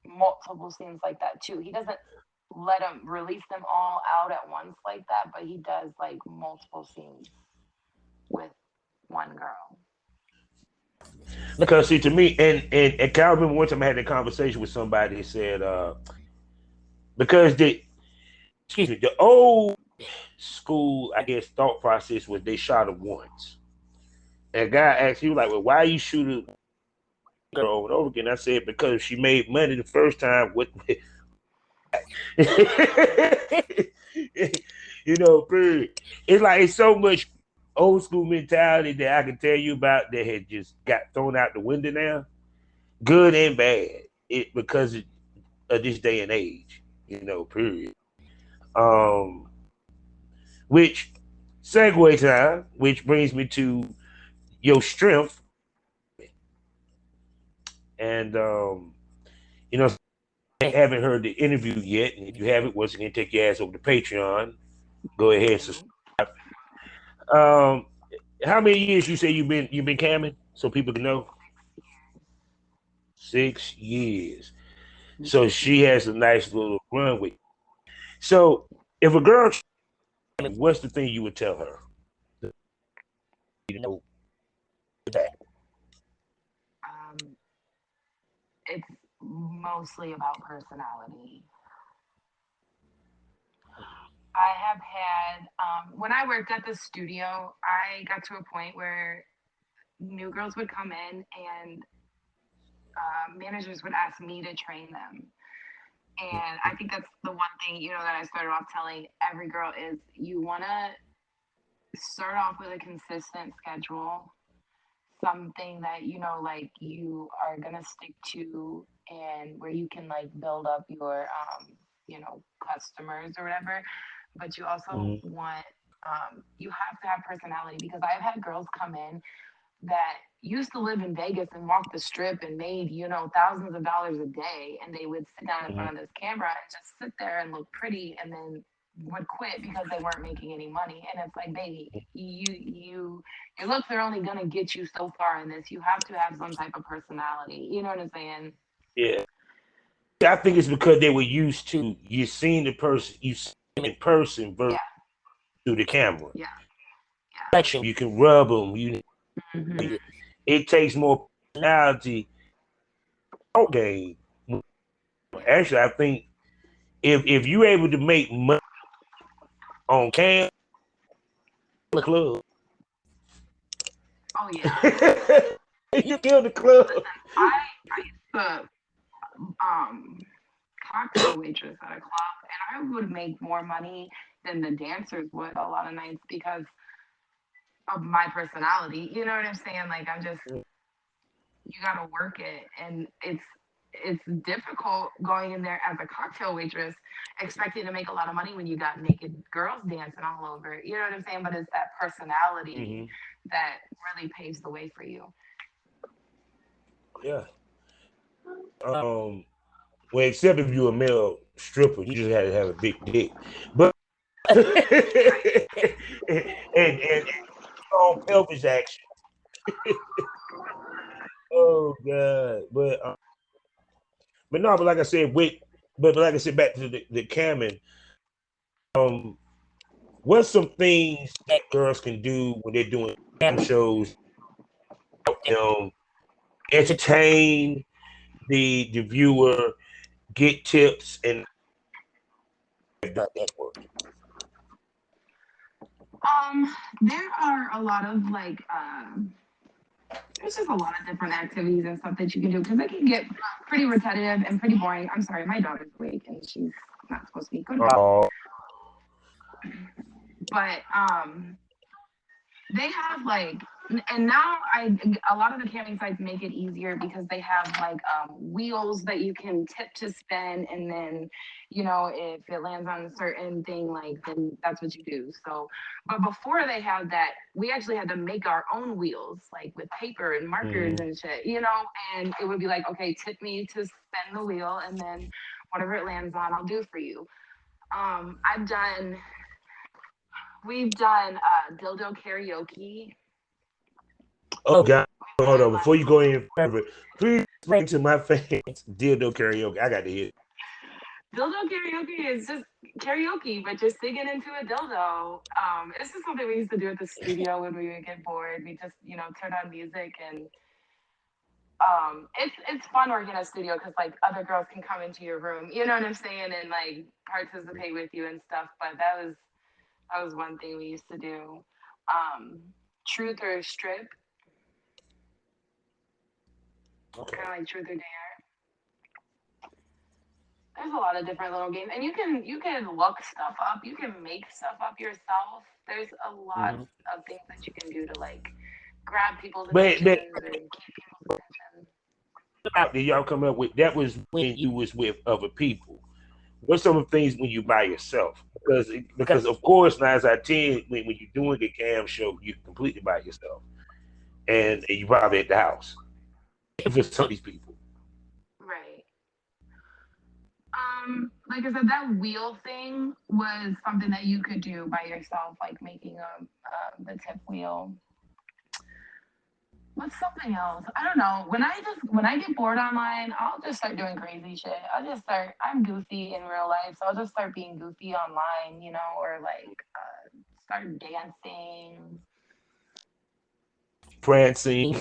Speaker 3: multiple scenes like that too. He doesn't let them release them all out at once like that, but he does like multiple scenes with one girl.
Speaker 2: Because see, to me, and I remember one time I had a conversation with somebody that said, because the old school, I guess, thought process was they shot her once. And a guy asked, he was like, well, why you shoot a girl over and over again? I said, because she made money the first time. What, period. It's like it's so much old school mentality that I can tell you about that had just got thrown out the window now, good and bad. It because of this day and age, period. Um, which segue time, which brings me to your strength, and I haven't heard the interview yet, and if you haven't, once again, take your ass over to Patreon. Go ahead, subscribe. Um, how many years you say you've been camming so people can know? 6 years. So she has a nice little run with. So if a girl, what's the thing you would tell her? You know that.
Speaker 3: Um, it's mostly about personality. I have had when I worked at the studio, I got to a point where new girls would come in and managers would ask me to train them. And I think that's the one thing, that I started off telling every girl is you want to start off with a consistent schedule, something that, like you are going to stick to and where you can like build up your, customers or whatever. But you also
Speaker 2: Mm-hmm.
Speaker 3: want, you have to have personality because I've had girls come in that used to live in Vegas and walk the strip and made, thousands of dollars a day. And they would sit down in front of this camera and just sit there and look pretty and then would quit because they weren't making any money. And it's like, baby, your looks are only gonna get you so far in this. You have to have some type of personality. You know what I'm saying?
Speaker 2: Yeah. I think it's because they were used to you seeing the person, you see them in person versus
Speaker 3: Yeah,
Speaker 2: through the camera.
Speaker 3: yeah,
Speaker 2: You can rub them.
Speaker 3: yeah. Hmm.
Speaker 2: It takes more personality. Game.
Speaker 3: Yeah.
Speaker 2: Actually, I think if you're able to make money on cam the club,
Speaker 3: Oh yeah.
Speaker 2: you kill the club.
Speaker 3: Listen, I used to cocktail waitress at a club, and I would make more money than the dancers would a lot of nights because of my personality. You know what I'm saying? Like I'm just you got to work it, and it's difficult going in there as a cocktail waitress expecting to make a lot of money when you got naked girls dancing all over. You know what I'm saying? But it's that personality
Speaker 2: Mm-hmm.
Speaker 3: that really paves the way for you.
Speaker 2: Yeah. Well, except if you're a male stripper, you just had to have a big dick. But and strong pelvis action. Oh God. But no, but like I said, but like I said, back to the camming. Um, what's some things that girls can do when they're doing cam shows? Entertain the viewer, get tips, and that work.
Speaker 3: There are a lot of like there's just a lot of different activities and stuff that you can do because it can get pretty repetitive and pretty boring. I'm sorry, my daughter's awake and she's not supposed to be. Go to bed.
Speaker 2: Oh,
Speaker 3: But they have like, and now a lot of the camping sites make it easier because they have like wheels that you can tip to spin, and then if it lands on a certain thing, like then that's what you do. So but before they had that, we actually had to make our own wheels, like with paper and markers
Speaker 2: mm-hmm.
Speaker 3: and shit, and it would be like, okay, tip me to spin the wheel, and then whatever it lands on, I'll do for you. I've done We've done dildo karaoke.
Speaker 2: Oh God.
Speaker 3: We've
Speaker 2: Hold
Speaker 3: done
Speaker 2: on, before you go any further, please explain to my fans dildo karaoke. I got to hear.
Speaker 3: dildo karaoke is just karaoke, but you're singing into a dildo. This is something we used to do at the studio when we would get bored. We just, turn on music, and it's fun working at a studio because like other girls can come into your room, you know what I'm saying, and like participate with you and stuff. But that was one thing we used to do. Um, Truth or strip,
Speaker 2: Okay.
Speaker 3: kind of like truth or dare. There's a lot of different little games, and you can look stuff up. You can make stuff up yourself. There's a lot
Speaker 2: Mm-hmm.
Speaker 3: of things that you can do to like grab people's
Speaker 2: But
Speaker 3: attentions or keep people's attention.
Speaker 2: out that y'all come up with that was when you was with other people. What's some of the things when you by yourself? Because of course 9 out of 10 when you're doing a cam show, you're completely by yourself, and you probably at the house for some of these people.
Speaker 3: Right. Like I said, that wheel thing was something that you could do by yourself, like making the tip wheel. What's something else? I don't know. When I get bored online, I'll just start doing crazy shit. I'm goofy in real life, so I'll just start being goofy online, or like start dancing.
Speaker 2: Prancing,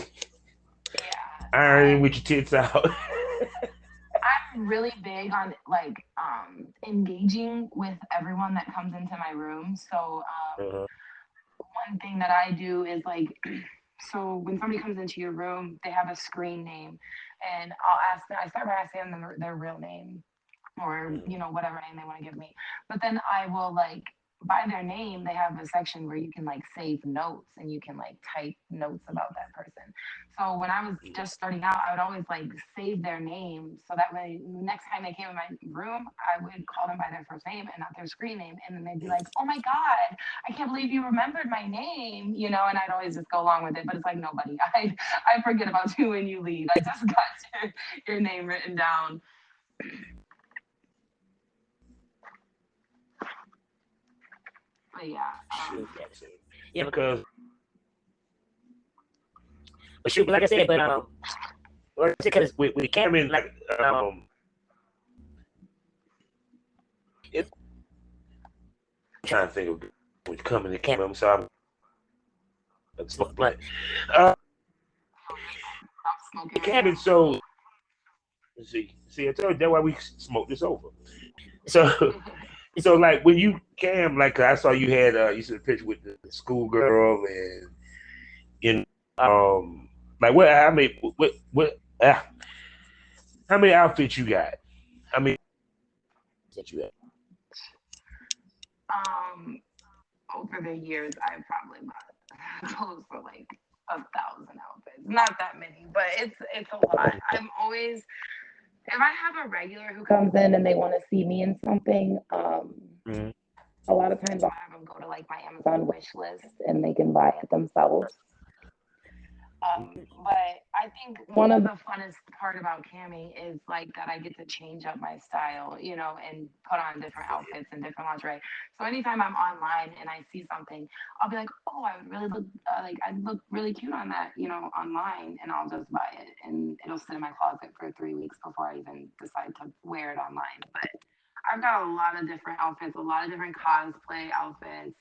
Speaker 3: Yeah,
Speaker 2: ironing with your tits out.
Speaker 3: I'm really big on like engaging with everyone that comes into my room. So
Speaker 2: Uh-huh.
Speaker 3: one thing that I do is like, so when somebody comes into your room, they have a screen name, and I start by asking them their real name, or whatever name they want to give me. But then I will like, by their name, they have a section where you can like save notes, and you can like type notes about that person. So when I was just starting out, I would always like save their name, so that way next time they came in my room, I would call them by their first name and not their screen name, and then they'd be like, oh my god, I can't believe you remembered my name, and I'd always just go along with it. But it's like, nobody, I forget about you when you leave. I just got your name written down. But yeah,
Speaker 2: Shoot, like I said. Yeah, but like I said, because with Cameron, like it's I'm trying to think of what's coming to Cameron. I'm sorry, I'm smoking blunt.
Speaker 3: stop smoking right
Speaker 2: Cameron,
Speaker 3: now.
Speaker 2: so see, I told you that's why we smoked this over. So, so like when you Cam, like I saw you had you said a picture with the schoolgirl and you know, like what? I mean, how many outfits you got? How many that you had?
Speaker 3: Um, Over the years, I've probably bought clothes for like 1,000 outfits. Not that many, but it's a lot. I'm always, if I have a regular who comes in and they want to see me in something,
Speaker 2: Mhm.
Speaker 3: a lot of times I'll have them go to like my Amazon wish list and they can buy it themselves. But I think one of the funnest part about camming is like that I get to change up my style, you know, and put on different outfits and different lingerie. So anytime I'm online and I see something, I'll be like, oh, I would really look like I'd look really cute on that, you know, online, and I'll just buy it, and it'll sit in my closet for 3 weeks before I even decide to wear it online. But I've got a lot of different outfits, a lot of different cosplay outfits.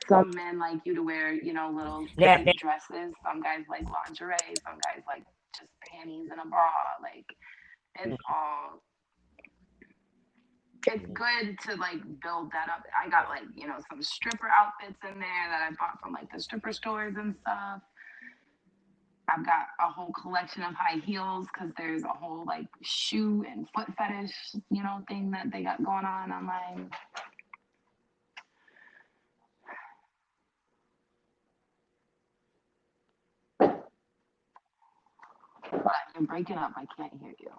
Speaker 3: Some men like you to wear, you know, little
Speaker 2: Now,
Speaker 3: cute dresses. Some guys like lingerie. Some guys like just panties and a bra. Like it's all. It's good to like build that up. I got like, you know, some stripper outfits in there that I bought from like the stripper stores and stuff. I've got a whole collection of high heels because there's a whole like shoe and foot fetish, you know, thing that they got going on online. But you're breaking up. I can't hear you.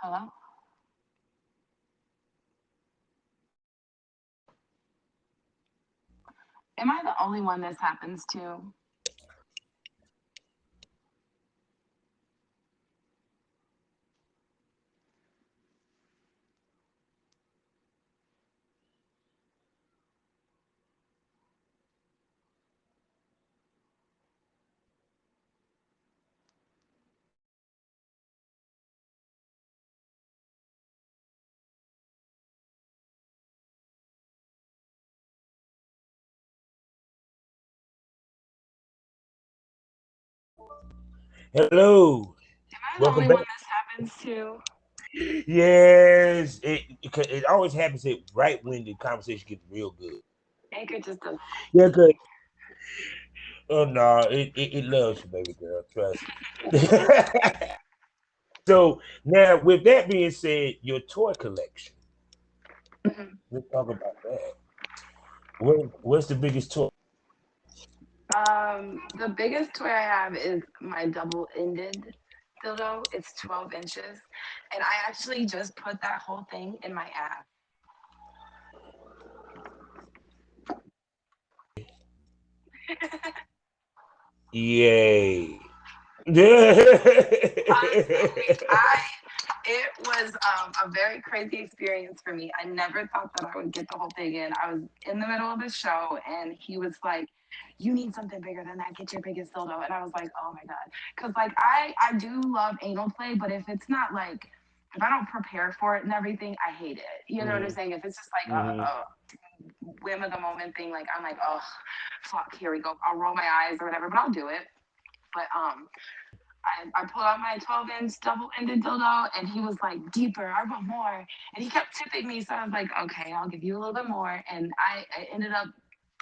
Speaker 3: Hello? Am I the only one this happens to?
Speaker 2: hello,
Speaker 3: Am I the
Speaker 2: welcome
Speaker 3: only
Speaker 2: back.
Speaker 3: one this happens to?
Speaker 2: Yes, it always happens right when the conversation gets real good.
Speaker 3: Anchor just doesn't like
Speaker 2: Yeah,
Speaker 3: me.
Speaker 2: good. Oh no, it loves you, baby girl. Trust me. So now, with that being said, your toy collection.
Speaker 3: Mhm.
Speaker 2: Let's talk about that. What's the biggest toy?
Speaker 3: The biggest toy I have is my double-ended dildo. It's 12 inches, and I actually just put that whole thing in my ass.
Speaker 2: Yay!
Speaker 3: I it was a very crazy experience for me. I never thought that I would get the whole thing in. I was in the middle of a show and he was like, "You need something bigger than that. Get your biggest dildo." And I was like, "Oh my god," because like I do love anal play, but if it's not like if I don't prepare for it and everything, I hate it. You know what I'm
Speaker 2: Mhm,
Speaker 3: saying? If it's just like
Speaker 2: mhm.
Speaker 3: a whim of the moment thing, like I'm like, oh fuck, here we go. I'll roll my eyes or whatever, but I'll do it. But I pulled out my 12-inch double-ended dildo, and he was like, "Deeper, I want more." And he kept tipping me, so I was like, "Okay, I'll give you a little bit more." And I ended up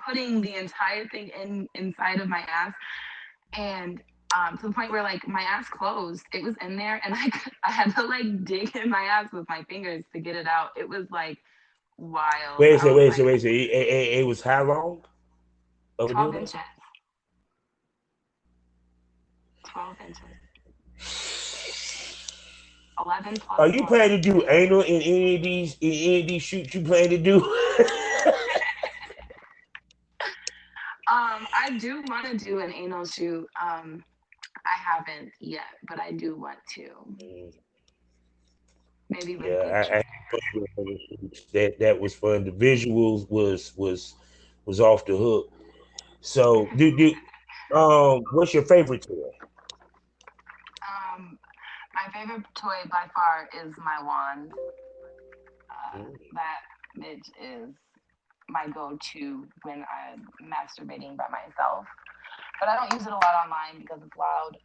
Speaker 3: putting the entire thing inside of my ass, and to the point where like my ass closed. It was in there, and I had to like dig in my ass with my fingers to get it out. It was like wild.
Speaker 2: Wait a
Speaker 3: I
Speaker 2: second,
Speaker 3: was
Speaker 2: wait a
Speaker 3: like
Speaker 2: second, wait a second. It was how long of a
Speaker 3: 12
Speaker 2: dildo?
Speaker 3: inches, 12 inches, 11 plus
Speaker 2: Are you
Speaker 3: 1.
Speaker 2: planning to do anal in any of these shoots you plan to do?
Speaker 3: I do want to do an anal shoot. I haven't yet, but I do want to. Maybe with good
Speaker 2: Yeah,
Speaker 3: trainer.
Speaker 2: that was fun. The visuals was off the hook. So what's your favorite toy?
Speaker 3: My favorite toy by far is my wand. That bitch is my go-to when I'm masturbating by myself. But I don't use it a lot online because it's loud.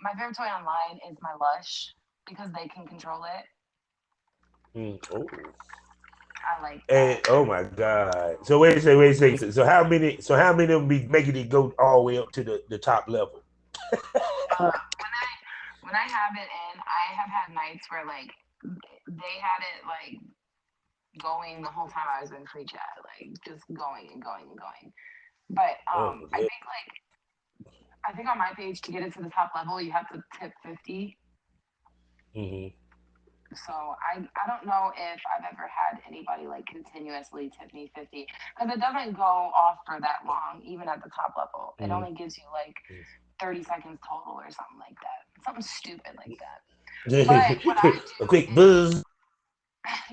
Speaker 3: My favorite toy online is my Lush because they can control it.
Speaker 2: Oh.
Speaker 3: I like
Speaker 2: And
Speaker 3: that.
Speaker 2: oh my God! So wait a second. So how many of them be making it go all the way up to the top level?
Speaker 3: When I have it in, I have had nights where like they had it like going the whole time I was in free chat, like just going and going and going. But
Speaker 2: Oh, yeah.
Speaker 3: I think on my page to get it to the top level, you have to tip 50.
Speaker 2: Mm-hmm.
Speaker 3: So I don't know if I've ever had anybody like continuously tip me 50, because it doesn't go off for that long, even at the top level. It
Speaker 2: Mm-hmm.
Speaker 3: only gives you like 30 seconds total or something like that. Something stupid like that. But what I
Speaker 2: A quick
Speaker 3: do is,
Speaker 2: buzz.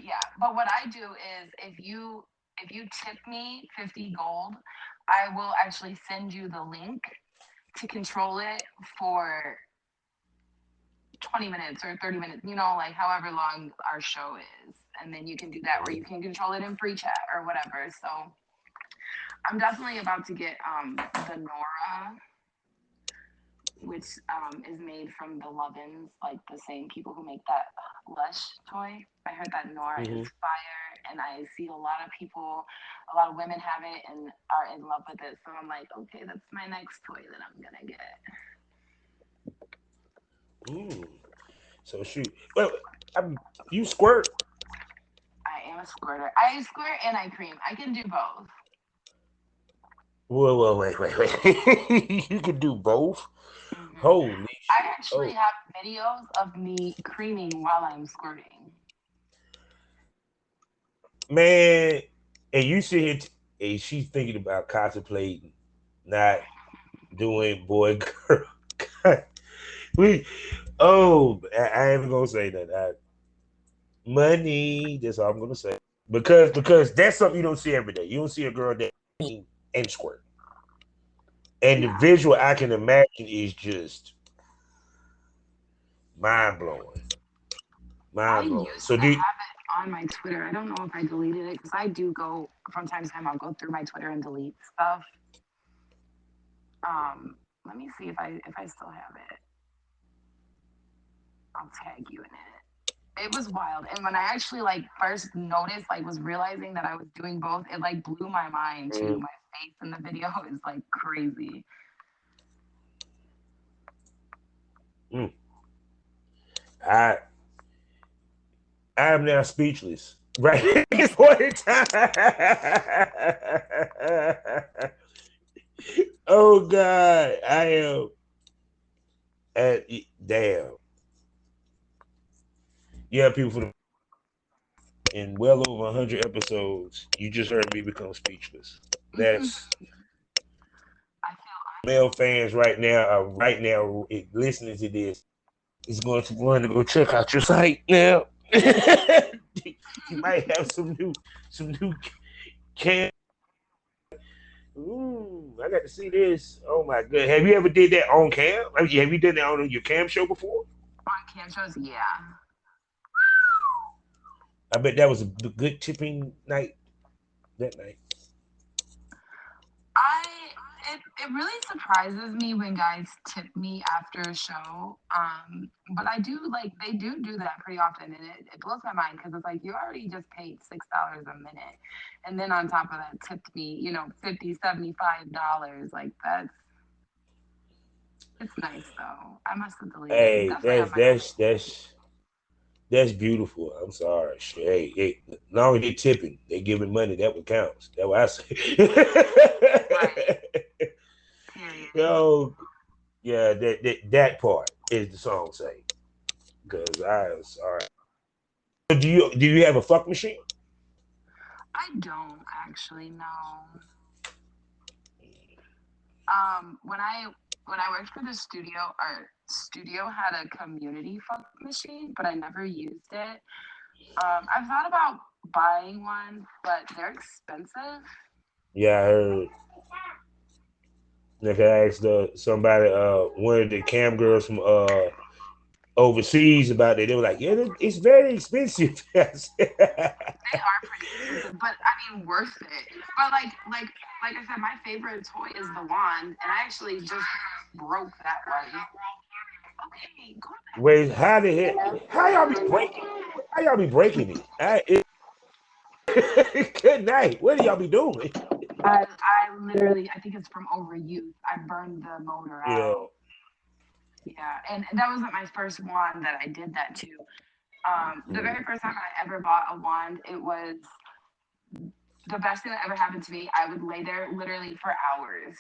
Speaker 3: yeah, but what I do is if you tip me 50 gold, I will actually send you the link to control it for 20 minutes or 30 minutes, you know, like however long our show is. And then you can do that where you can control it in free chat or whatever. So I'm definitely about to get the Nora, which is made from the Lovins, like the same people who make that Lush toy. I heard that Noir is
Speaker 2: Mm-hmm.
Speaker 3: fire, and I see a lot of people, a lot of women have it and are in love with it. So I'm like, okay, that's my next toy that I'm gonna get.
Speaker 2: Mm. So shoot. Well, you squirt.
Speaker 3: I am a squirter. I squirt and I cream. I can do both.
Speaker 2: Whoa, wait. You can do both.
Speaker 3: Hmm.
Speaker 2: Holy
Speaker 3: I
Speaker 2: shit.
Speaker 3: actually
Speaker 2: Oh
Speaker 3: have videos of me creaming while I'm squirting.
Speaker 2: man. And you sit here and she's thinking about contemplating, not doing boy girl. we I ain't even gonna say that. Money, that's all I'm gonna say. Because that's something you don't see every day. You don't see a girl that and squirt. And the
Speaker 3: Yeah.
Speaker 2: visual I can imagine is just mind blowing.
Speaker 3: I
Speaker 2: Mind blowing.
Speaker 3: used
Speaker 2: So
Speaker 3: to
Speaker 2: do
Speaker 3: have it on my Twitter. I don't know if I deleted it because I do go from time to time. I'll go through my Twitter and delete stuff. Let me see if I still have it. I'll tag you in it. It was wild, and when I actually like first noticed, like was realizing that I was doing both, it like blew my mind too. My face in the video is like crazy.
Speaker 2: mm, I I am now speechless. Right at this point in time. Oh God, I am at damn. Yeah, people for the in well over 100 episodes, you just heard me become speechless. That's
Speaker 3: I feel
Speaker 2: male fans right now are right now listening to this. Is going to want to go check out your site now. You might have some new cam. Ooh, I got to see this. Oh my god! Have you ever did that on cam? Have you done that on your cam show before?
Speaker 3: on cam shows, yeah.
Speaker 2: I bet that was a good tipping night that night.
Speaker 3: I it really surprises me when guys tip me after a show. But I do like they do that pretty often, and it blows my mind because it's like you already just paid $6 a minute, and then on top of that tipped me, you know, 50, $75. Like it's nice though. I must have deleted it. It's
Speaker 2: Hey,
Speaker 3: definitely on my
Speaker 2: that's beautiful. I'm sorry. Hey, not only they tipping, they giving money. That what counts. That's what I
Speaker 3: right.
Speaker 2: say.
Speaker 3: Period.
Speaker 2: Yo, yeah, that part is the song say. Cause I was sorry. Do you have a fuck machine?
Speaker 3: I don't actually know. When I worked for the studio, our studio had a community fuck machine, but I never used it. I've thought about buying one, but they're expensive.
Speaker 2: Yeah, I heard. Like I asked somebody, one of the cam girls from overseas about it. They were like, "Yeah, it's very expensive." I said,
Speaker 3: They are pretty expensive, but I mean worth it. But like I said, my favorite toy is the wand, and I actually just broke that one. Okay, go
Speaker 2: Wait, how the hell? How y'all be breaking? How y'all be breaking it? Good night. What do y'all be doing?
Speaker 3: I literally, I think it's from overuse. I burned the motor
Speaker 2: Yeah.
Speaker 3: out. Yeah, and that wasn't my first one that I did that to. The very first time I ever bought a wand, it was the best thing that ever happened to me. I would lay there literally for hours,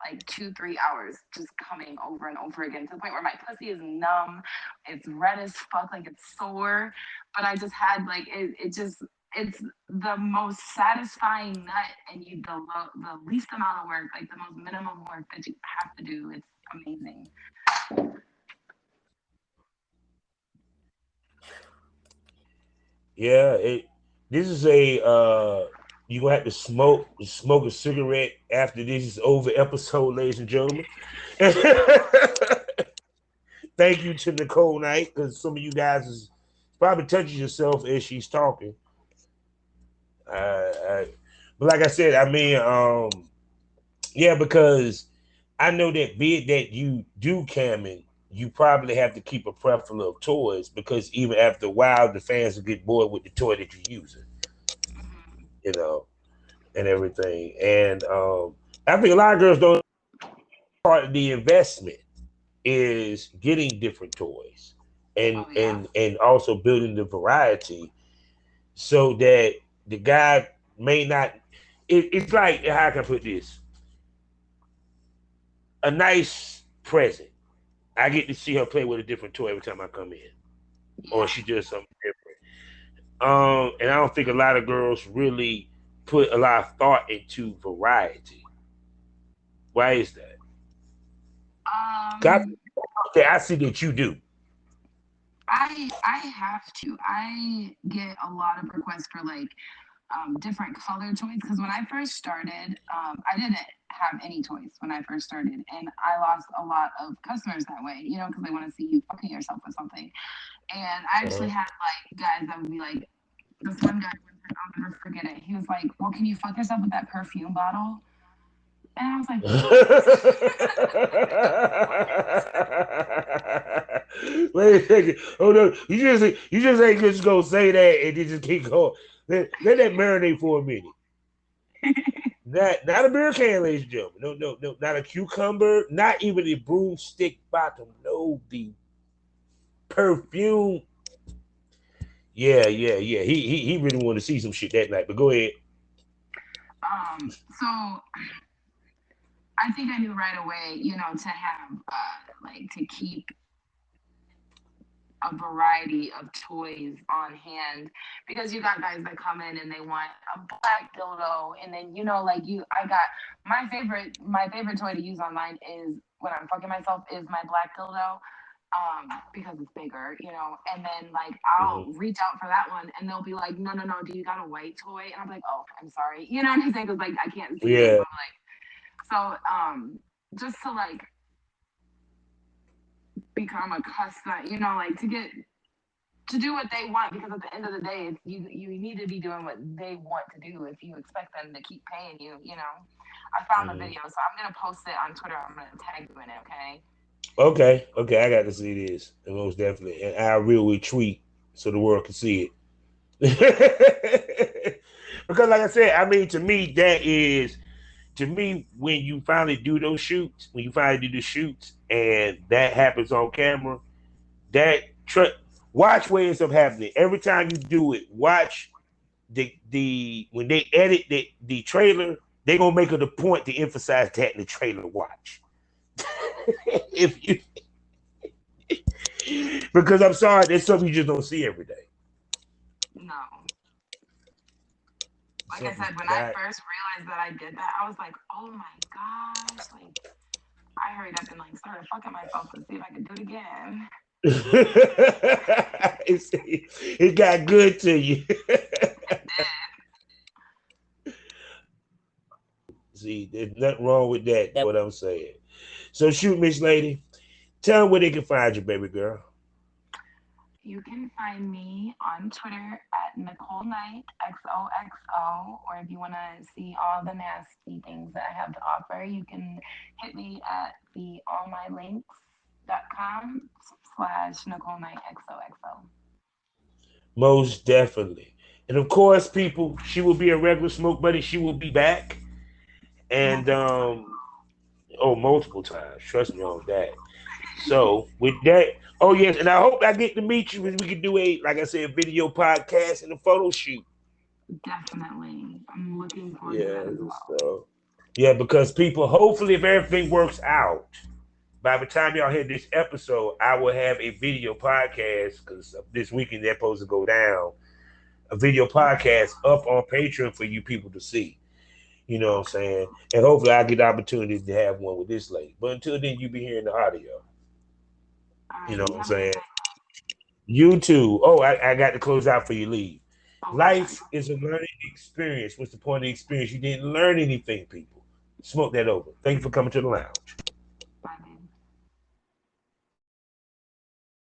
Speaker 3: like 2, 3 hours, just coming over and over again to the point where my pussy is numb, it's red as fuck, like it's sore. But I just had like it's the most satisfying nut, and the least amount of work, like the most minimum work that you have to do. It's amazing.
Speaker 2: Yeah, this is a you gonna have to smoke a cigarette after this is over episode, ladies and gentlemen. Thank you to Nicole Night, because some of you guys is probably touching yourself as she's talking. Uh, but like I said, I mean, yeah, because I know that be it that you do camming, you probably have to keep a plethora of toys, because even after a while, the fans will get bored with the toy that you're using, you know, and everything. And I think a lot of girls don't. Part of the investment is getting different toys, and
Speaker 3: Oh yeah.
Speaker 2: and also building the variety, so that the guy may not. It's like, how can I put this? A nice present. I get to see her play with a different toy every time I come in, or
Speaker 3: Yeah.
Speaker 2: she does something different. And I don't think a lot of girls really put a lot of thought into variety. Why is that?
Speaker 3: Um,
Speaker 2: I see that you do.
Speaker 3: I have to. I get a lot of requests for like different color toys because when I first started, I didn't have any toys when I first started, and I lost a lot of customers that way. You know, because they want to see you fucking yourself with something. And I actually
Speaker 2: Uh-huh.
Speaker 3: had like guys that would be like, this one guy, I'll never forget it. He was like, "Well, can you fuck yourself with that perfume bottle?" And I was like, "What?"
Speaker 2: Wait a second. Hold on. You just ain't just gonna say that and then just keep going. Let that marinate for a minute. Not a beer can, ladies and gentlemen. No, not a cucumber. Not even a broomstick bottom. No, the perfume. Yeah. He really wanted to see some shit that night. But go ahead.
Speaker 3: So I think I knew right away, you know, to have like to keep a variety of toys on hand because you got guys that come in and they want a black dildo and then you know like you I got my favorite toy to use online is when I'm fucking myself is my black dildo because it's bigger, you know, and then like I'll
Speaker 2: Mhm.
Speaker 3: reach out for that one and they'll be like, no, do you got a white toy? And I'm like, oh, I'm sorry. You know what I'm saying? Because like I can't see it.
Speaker 2: Yeah.
Speaker 3: But like so just to like become a custom, you know, like to do what they want because at the end of the day, it's, you need to be doing what they want to do if you expect them to keep paying you. You know, I found the
Speaker 2: Mhm.
Speaker 3: video, so I'm gonna post it on Twitter. I'm gonna tag you in it. Okay.
Speaker 2: Okay, I got to see this, and most definitely, and I will retweet so the world can see it. Because, like I said, I mean, to me, that is to me when you finally do those shoots, when you finally do the shoots, and that happens on camera, that watch what ends up happening every time you do it. Watch the when they edit the trailer, they gonna make it a point to emphasize that in the trailer. Watch if you because I'm sorry, there's something you just don't see every day.
Speaker 3: No, like I
Speaker 2: Something's
Speaker 3: said, when I
Speaker 2: not.
Speaker 3: first realized that I did that, I was like, oh my gosh, like I hurried up and like started fucking myself to see if I could do it again.
Speaker 2: It got good to you. See, there's nothing wrong with that. That's what I'm saying. So shoot, Miss Lady, tell them where they can find you, baby girl.
Speaker 3: You can find me on Twitter at Nicole Night XOXO, or if you want to see all the nasty things that I have to offer, you can hit me at the allmylinks.com slash Nicole Night XOXO.
Speaker 2: Most definitely. And of course, people, she will be a regular smoke buddy. She will be back. And
Speaker 3: Multiple times.
Speaker 2: oh, multiple times. Trust me on that. So with that, oh yes, and I hope I get to meet you. We can do a, like I said, video podcast and a photo shoot.
Speaker 3: Definitely. I'm looking forward to
Speaker 2: Yeah,
Speaker 3: that as well.
Speaker 2: so yeah, because people, hopefully, if everything works out, by the time y'all hear this episode, I will have a video podcast because this weekend they're supposed to go down. A video podcast up on Patreon for you people to see. You know what I'm saying? And hopefully I get the opportunity to have one with this lady. But until then, you be hearing the audio.
Speaker 3: All
Speaker 2: You
Speaker 3: right.
Speaker 2: know
Speaker 3: You
Speaker 2: what I'm
Speaker 3: have a good
Speaker 2: saying?
Speaker 3: night.
Speaker 2: You too. Oh, I got to close out for you leave.
Speaker 3: Oh, I'm sorry.
Speaker 2: Life is a learning experience. What's the point of the experience? You didn't learn anything, people. Smoke that over. Thank you for coming to the lounge.